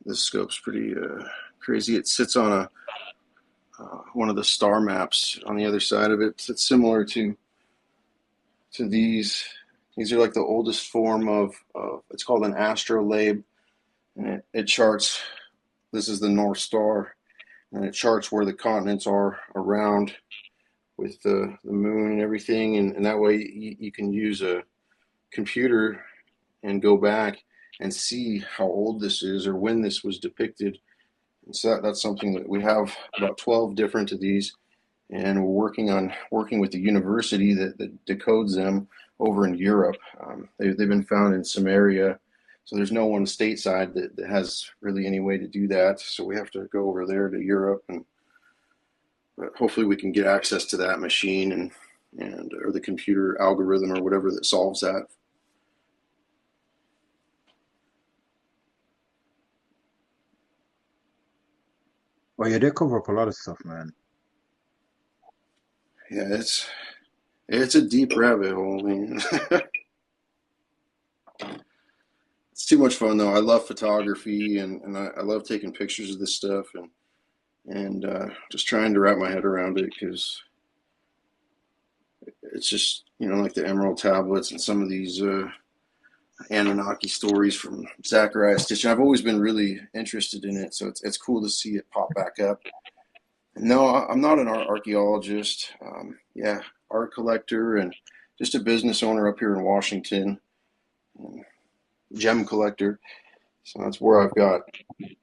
This scope's pretty crazy. It sits on a one of the star maps on the other side of it. It's similar to these. These are like the oldest form of it's called an astrolabe, and it charts. This is the North Star, and it charts where the continents are around with the moon and everything, and that way you can use a computer and go back and see how old this is or when this was depicted. And so that's something that we have about 12 different of these, and we're working with the university that decodes them over in Europe. They've been found in Samaria, so there's no one stateside that has really any way to do that. So we have to go over there to Europe, and but hopefully we can get access to that machine and or the computer algorithm or whatever that solves that. Oh yeah, they cover up a lot of stuff, man. Yeah, it's a deep rabbit hole, man. It's too much fun though. I love photography, and I love taking pictures of this stuff, and just trying to wrap my head around it, because it's just, you know, like the Emerald tablets and some of these Anunnaki stories from Zachariah Stitch. I've always been really interested in it, so it's cool to see it pop back up. No, I'm not an archaeologist. Yeah, art collector and just a business owner up here in Washington, gem collector. So that's where I've got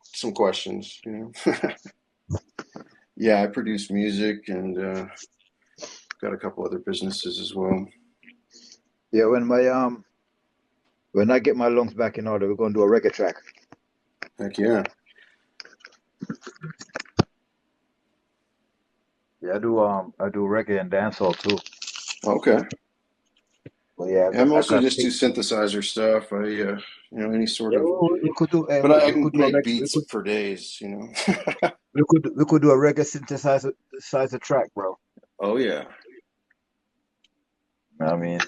some questions. You know, yeah, I produce music and got a couple other businesses as well. Yeah, when I get my lungs back in order, we're gonna do a reggae track. Heck yeah. Yeah, I do reggae and dancehall too. Okay. But yeah, Yeah, I I mostly got just do things. synthesizer stuff. Any sort Yeah, of, we could do but I we can could do a make reg beats for days. we could do a reggae synthesizer track, bro. Oh yeah. I mean,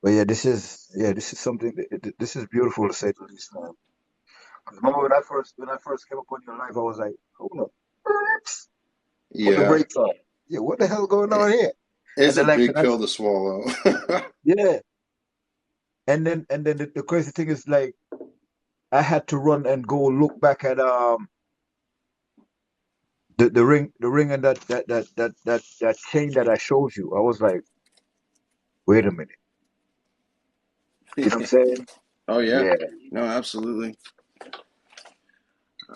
but yeah, this is something. This is beautiful to say the least, man. 'Cause remember when I first came upon your life, I was like, hold up, put the Yeah. brakes on. Yeah, what the hell going on It, here? it's And a then like, big pill to swallow. yeah, and then the crazy thing is like, I had to run and go look back at the ring and that chain that I showed you. I was like, wait a minute, you know what I'm saying? Oh yeah. Yeah, No, absolutely.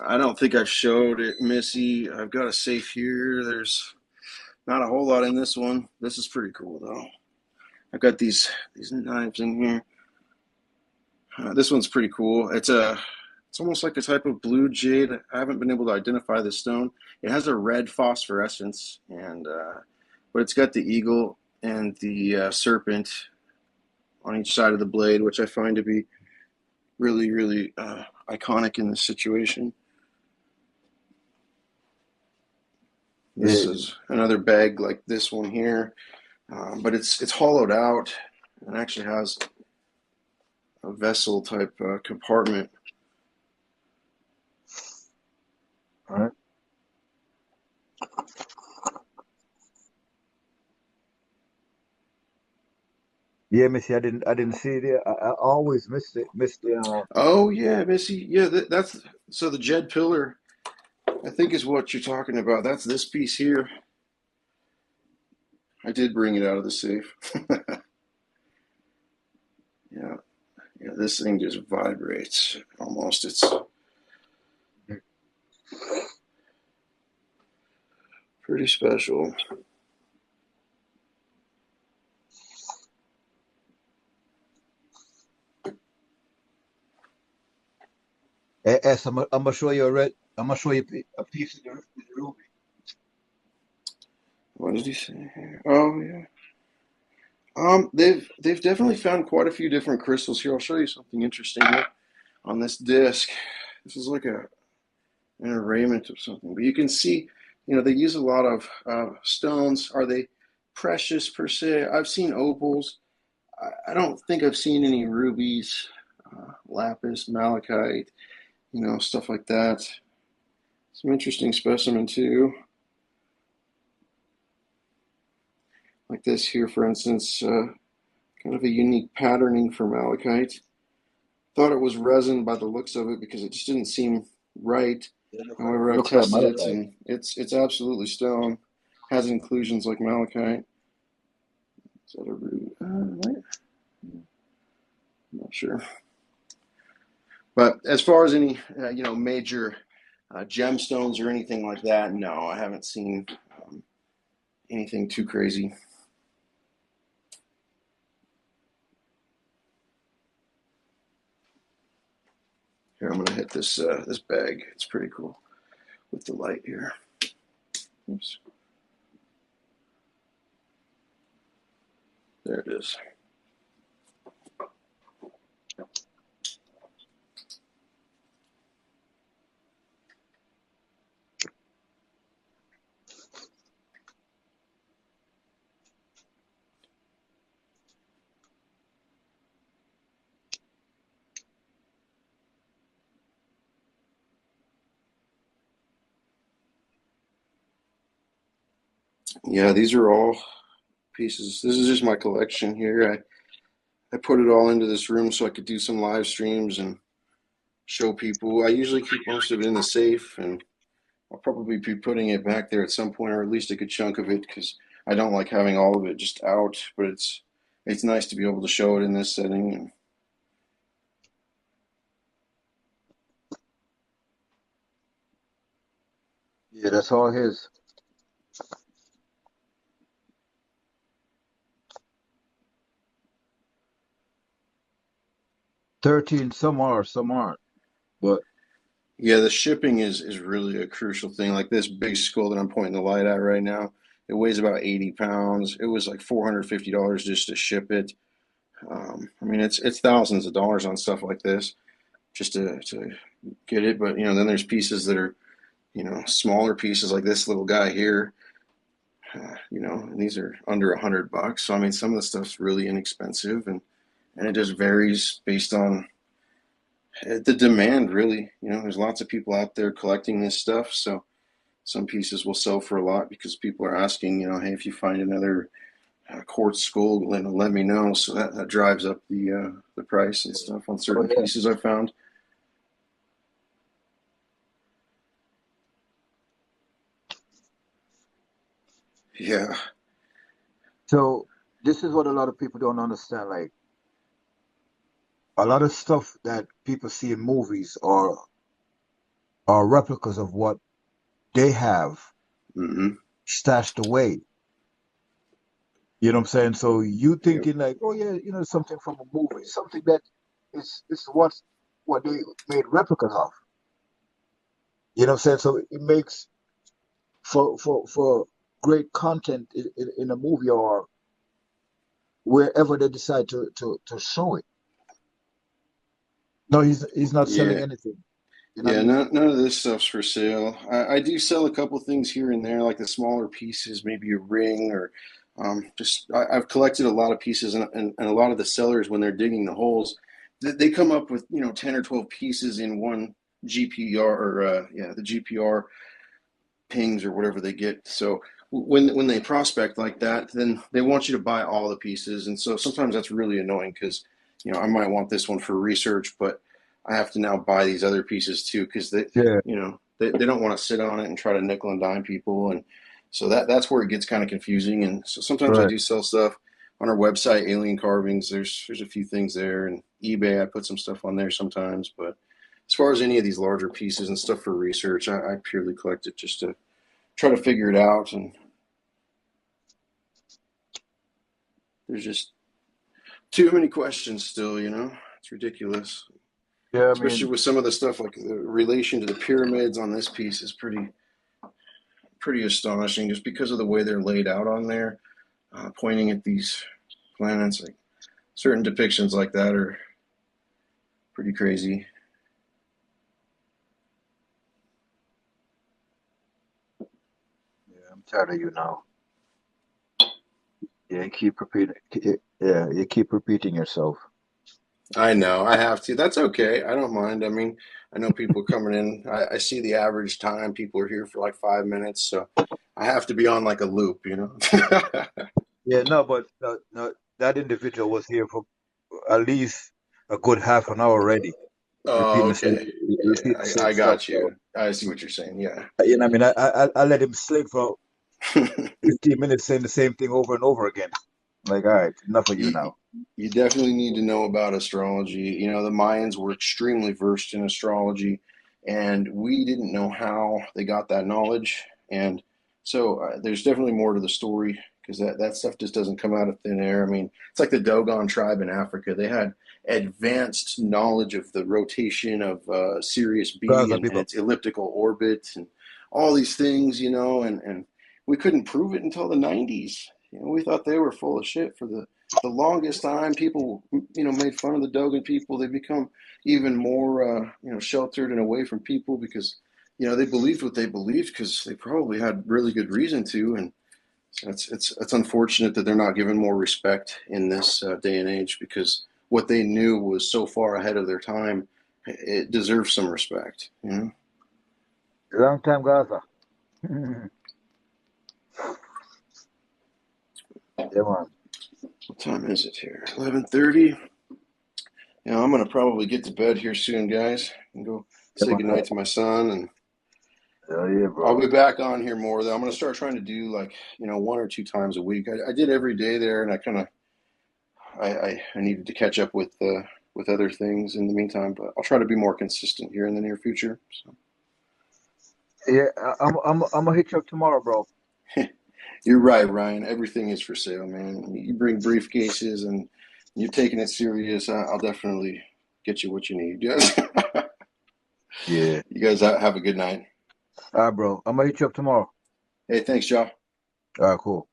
I don't think I've showed it, Missy. I've got a safe here. There's not a whole lot in this one. This is pretty cool though. I've got these knives in here. This one's pretty cool. It's almost like a type of blue jade. I haven't been able to identify the stone. It has a red phosphorescence, and but it's got the eagle and the serpent on each side of the blade, which I find to be really iconic in this situation. This yeah, is another bag like this one here, but it's hollowed out and actually has a vessel type compartment. all right. Yeah, Missy, I didn't see it there. I always missed the Oh yeah, Missy. Yeah, that's so the Jed pillar. I think is what you're talking about. That's this piece here. I did bring it out of the safe. Yeah, yeah. This thing just vibrates almost. It's pretty special. S. I'm gonna show you a red. I'm gonna show you a piece of the ruby. What did he say here? Oh yeah. They've definitely found quite a few different crystals here. I'll show you something interesting here on this disc. This is like an arraignment of something, but you can see, they use a lot of stones. Are they precious per se? I've seen opals. I don't think I've seen any rubies, lapis, malachite, stuff like that. Some interesting specimen too, like this here, for instance, kind of a unique patterning for malachite. Thought it was resin by the looks of it because it just didn't seem right. It However, I've looks like tested it malachite. and it's absolutely stone. Has inclusions like malachite. Is that a ruby? Right? I'm not sure. But as far as any major gemstones or anything like that, no, I haven't seen um, anything too crazy. Here, I'm gonna hit this bag. It's pretty cool with the light here. Oops, there it is. Yeah, these are all pieces. This is just my collection here. I put it all into this room so I could do some live streams and show people. I usually keep most of it in the safe, and I'll probably be putting it back there at some point, or at least a good chunk of it, because I don't like having all of it just out. But it's nice to be able to show it in this setting. And Yeah, that's all his. 13, some are, some aren't. But Yeah, the shipping is really a crucial thing. Like this big skull that I'm pointing the light at right now, it weighs about 80 pounds. It was like $450 just to ship it. I mean, it's thousands of dollars on stuff like this just to get it. But then there's pieces that are smaller pieces like this little guy here. And these are under $100. So I mean, some of the stuff's really inexpensive, and it just varies based on the demand. Really, there's lots of people out there collecting this stuff. So some pieces will sell for a lot because people are asking, hey, if you find another quartz skull, let me know. So that drives up the price and stuff on oh certain yeah. pieces I found. Yeah. So this is what a lot of people don't understand. Like a lot of stuff that people see in movies are replicas of what they have Mm-hmm. stashed away. You know what I'm saying? So you Yep. thinking like, oh yeah, something from a movie, something that is what they made replicas of. You know what I'm saying? So it makes for great content in a movie or wherever they decide to show it. No, he's not selling Yeah. anything. You know what I Yeah, mean? none of this stuff's for sale. I do sell a couple things here and there, like the smaller pieces, maybe a ring or I've collected a lot of pieces, and a lot of the sellers, when they're digging the holes, they come up with 10 or 12 pieces in one GPR or yeah, the GPR pings or whatever they get. So when they prospect like that, then they want you to buy all the pieces, and so sometimes that's really annoying because I might want this one for research, but I have to now buy these other pieces too because Yeah, they don't want to sit on it and try to nickel and dime people, and so that's where it gets kind of confusing. And so sometimes I right. do sell stuff on our website, Aliencarvings. There's a few things there, and eBay I put some stuff on there sometimes, but as far as any of these larger pieces and stuff for research, I purely collect it just to try to figure it out. And there's just too many questions still. It's ridiculous, Yeah, I especially mean, with some of the stuff like the relation to the pyramids on this piece is pretty astonishing just because of the way they're laid out on there, pointing at these planets. Like certain depictions like that are pretty crazy. yeah, I'm tired of you now. Yeah, you keep repeating. Yeah, you keep repeating yourself. I know I have to. That's okay. I don't mind. I mean, I know people coming in. I see the average time people are here for like 5 minutes, so I have to be on like a loop. Yeah, no, but no, that individual was here for at least a good half an hour already, Oh, okay. repeating the Yeah, same I stuff. got So, you. I see what you're saying. Yeah. I mean, I let him slip for 15 minutes saying the same thing over and over again. Like, all right, enough of you you, now. you definitely need to know about astrology. The Mayans were extremely versed in astrology, and we didn't know how they got that knowledge. And so there's definitely more to the story because that stuff just doesn't come out of thin air. I mean, it's like the Dogon tribe in Africa. They had advanced knowledge of the rotation of Sirius B Gaza and people. its elliptical orbit and all these things, and we couldn't prove it until the 90s. We thought they were full of shit for the longest time. People made fun of the Dogon people. They become even more sheltered and away from people because they believed what they believed because they probably had really good reason to. And it's unfortunate that they're not given more respect in this day and age because what they knew was so far ahead of their time. It deserves some respect. Long time Gaza. Yeah, man. What time is it here? 11:30. I'm gonna probably get to bed here soon, guys, and go Yeah, say man. goodnight to my son. And Yeah, I'll bro. be back on here more though. I'm gonna start trying to do like one or two times a week. I did every day there, and I kind of I needed to catch up with other things in the meantime. But I'll try to be more consistent here in the near future. Yeah, I'm gonna hit you up tomorrow, bro. So you're right, Ryan. Everything is for sale, man. You bring briefcases and you're taking it serious. I'll definitely get you what you need. Yes. Yeah. You guys have a good night. All right, bro. I'm gonna hit you up tomorrow. Hey, thanks, Joe. All right, cool.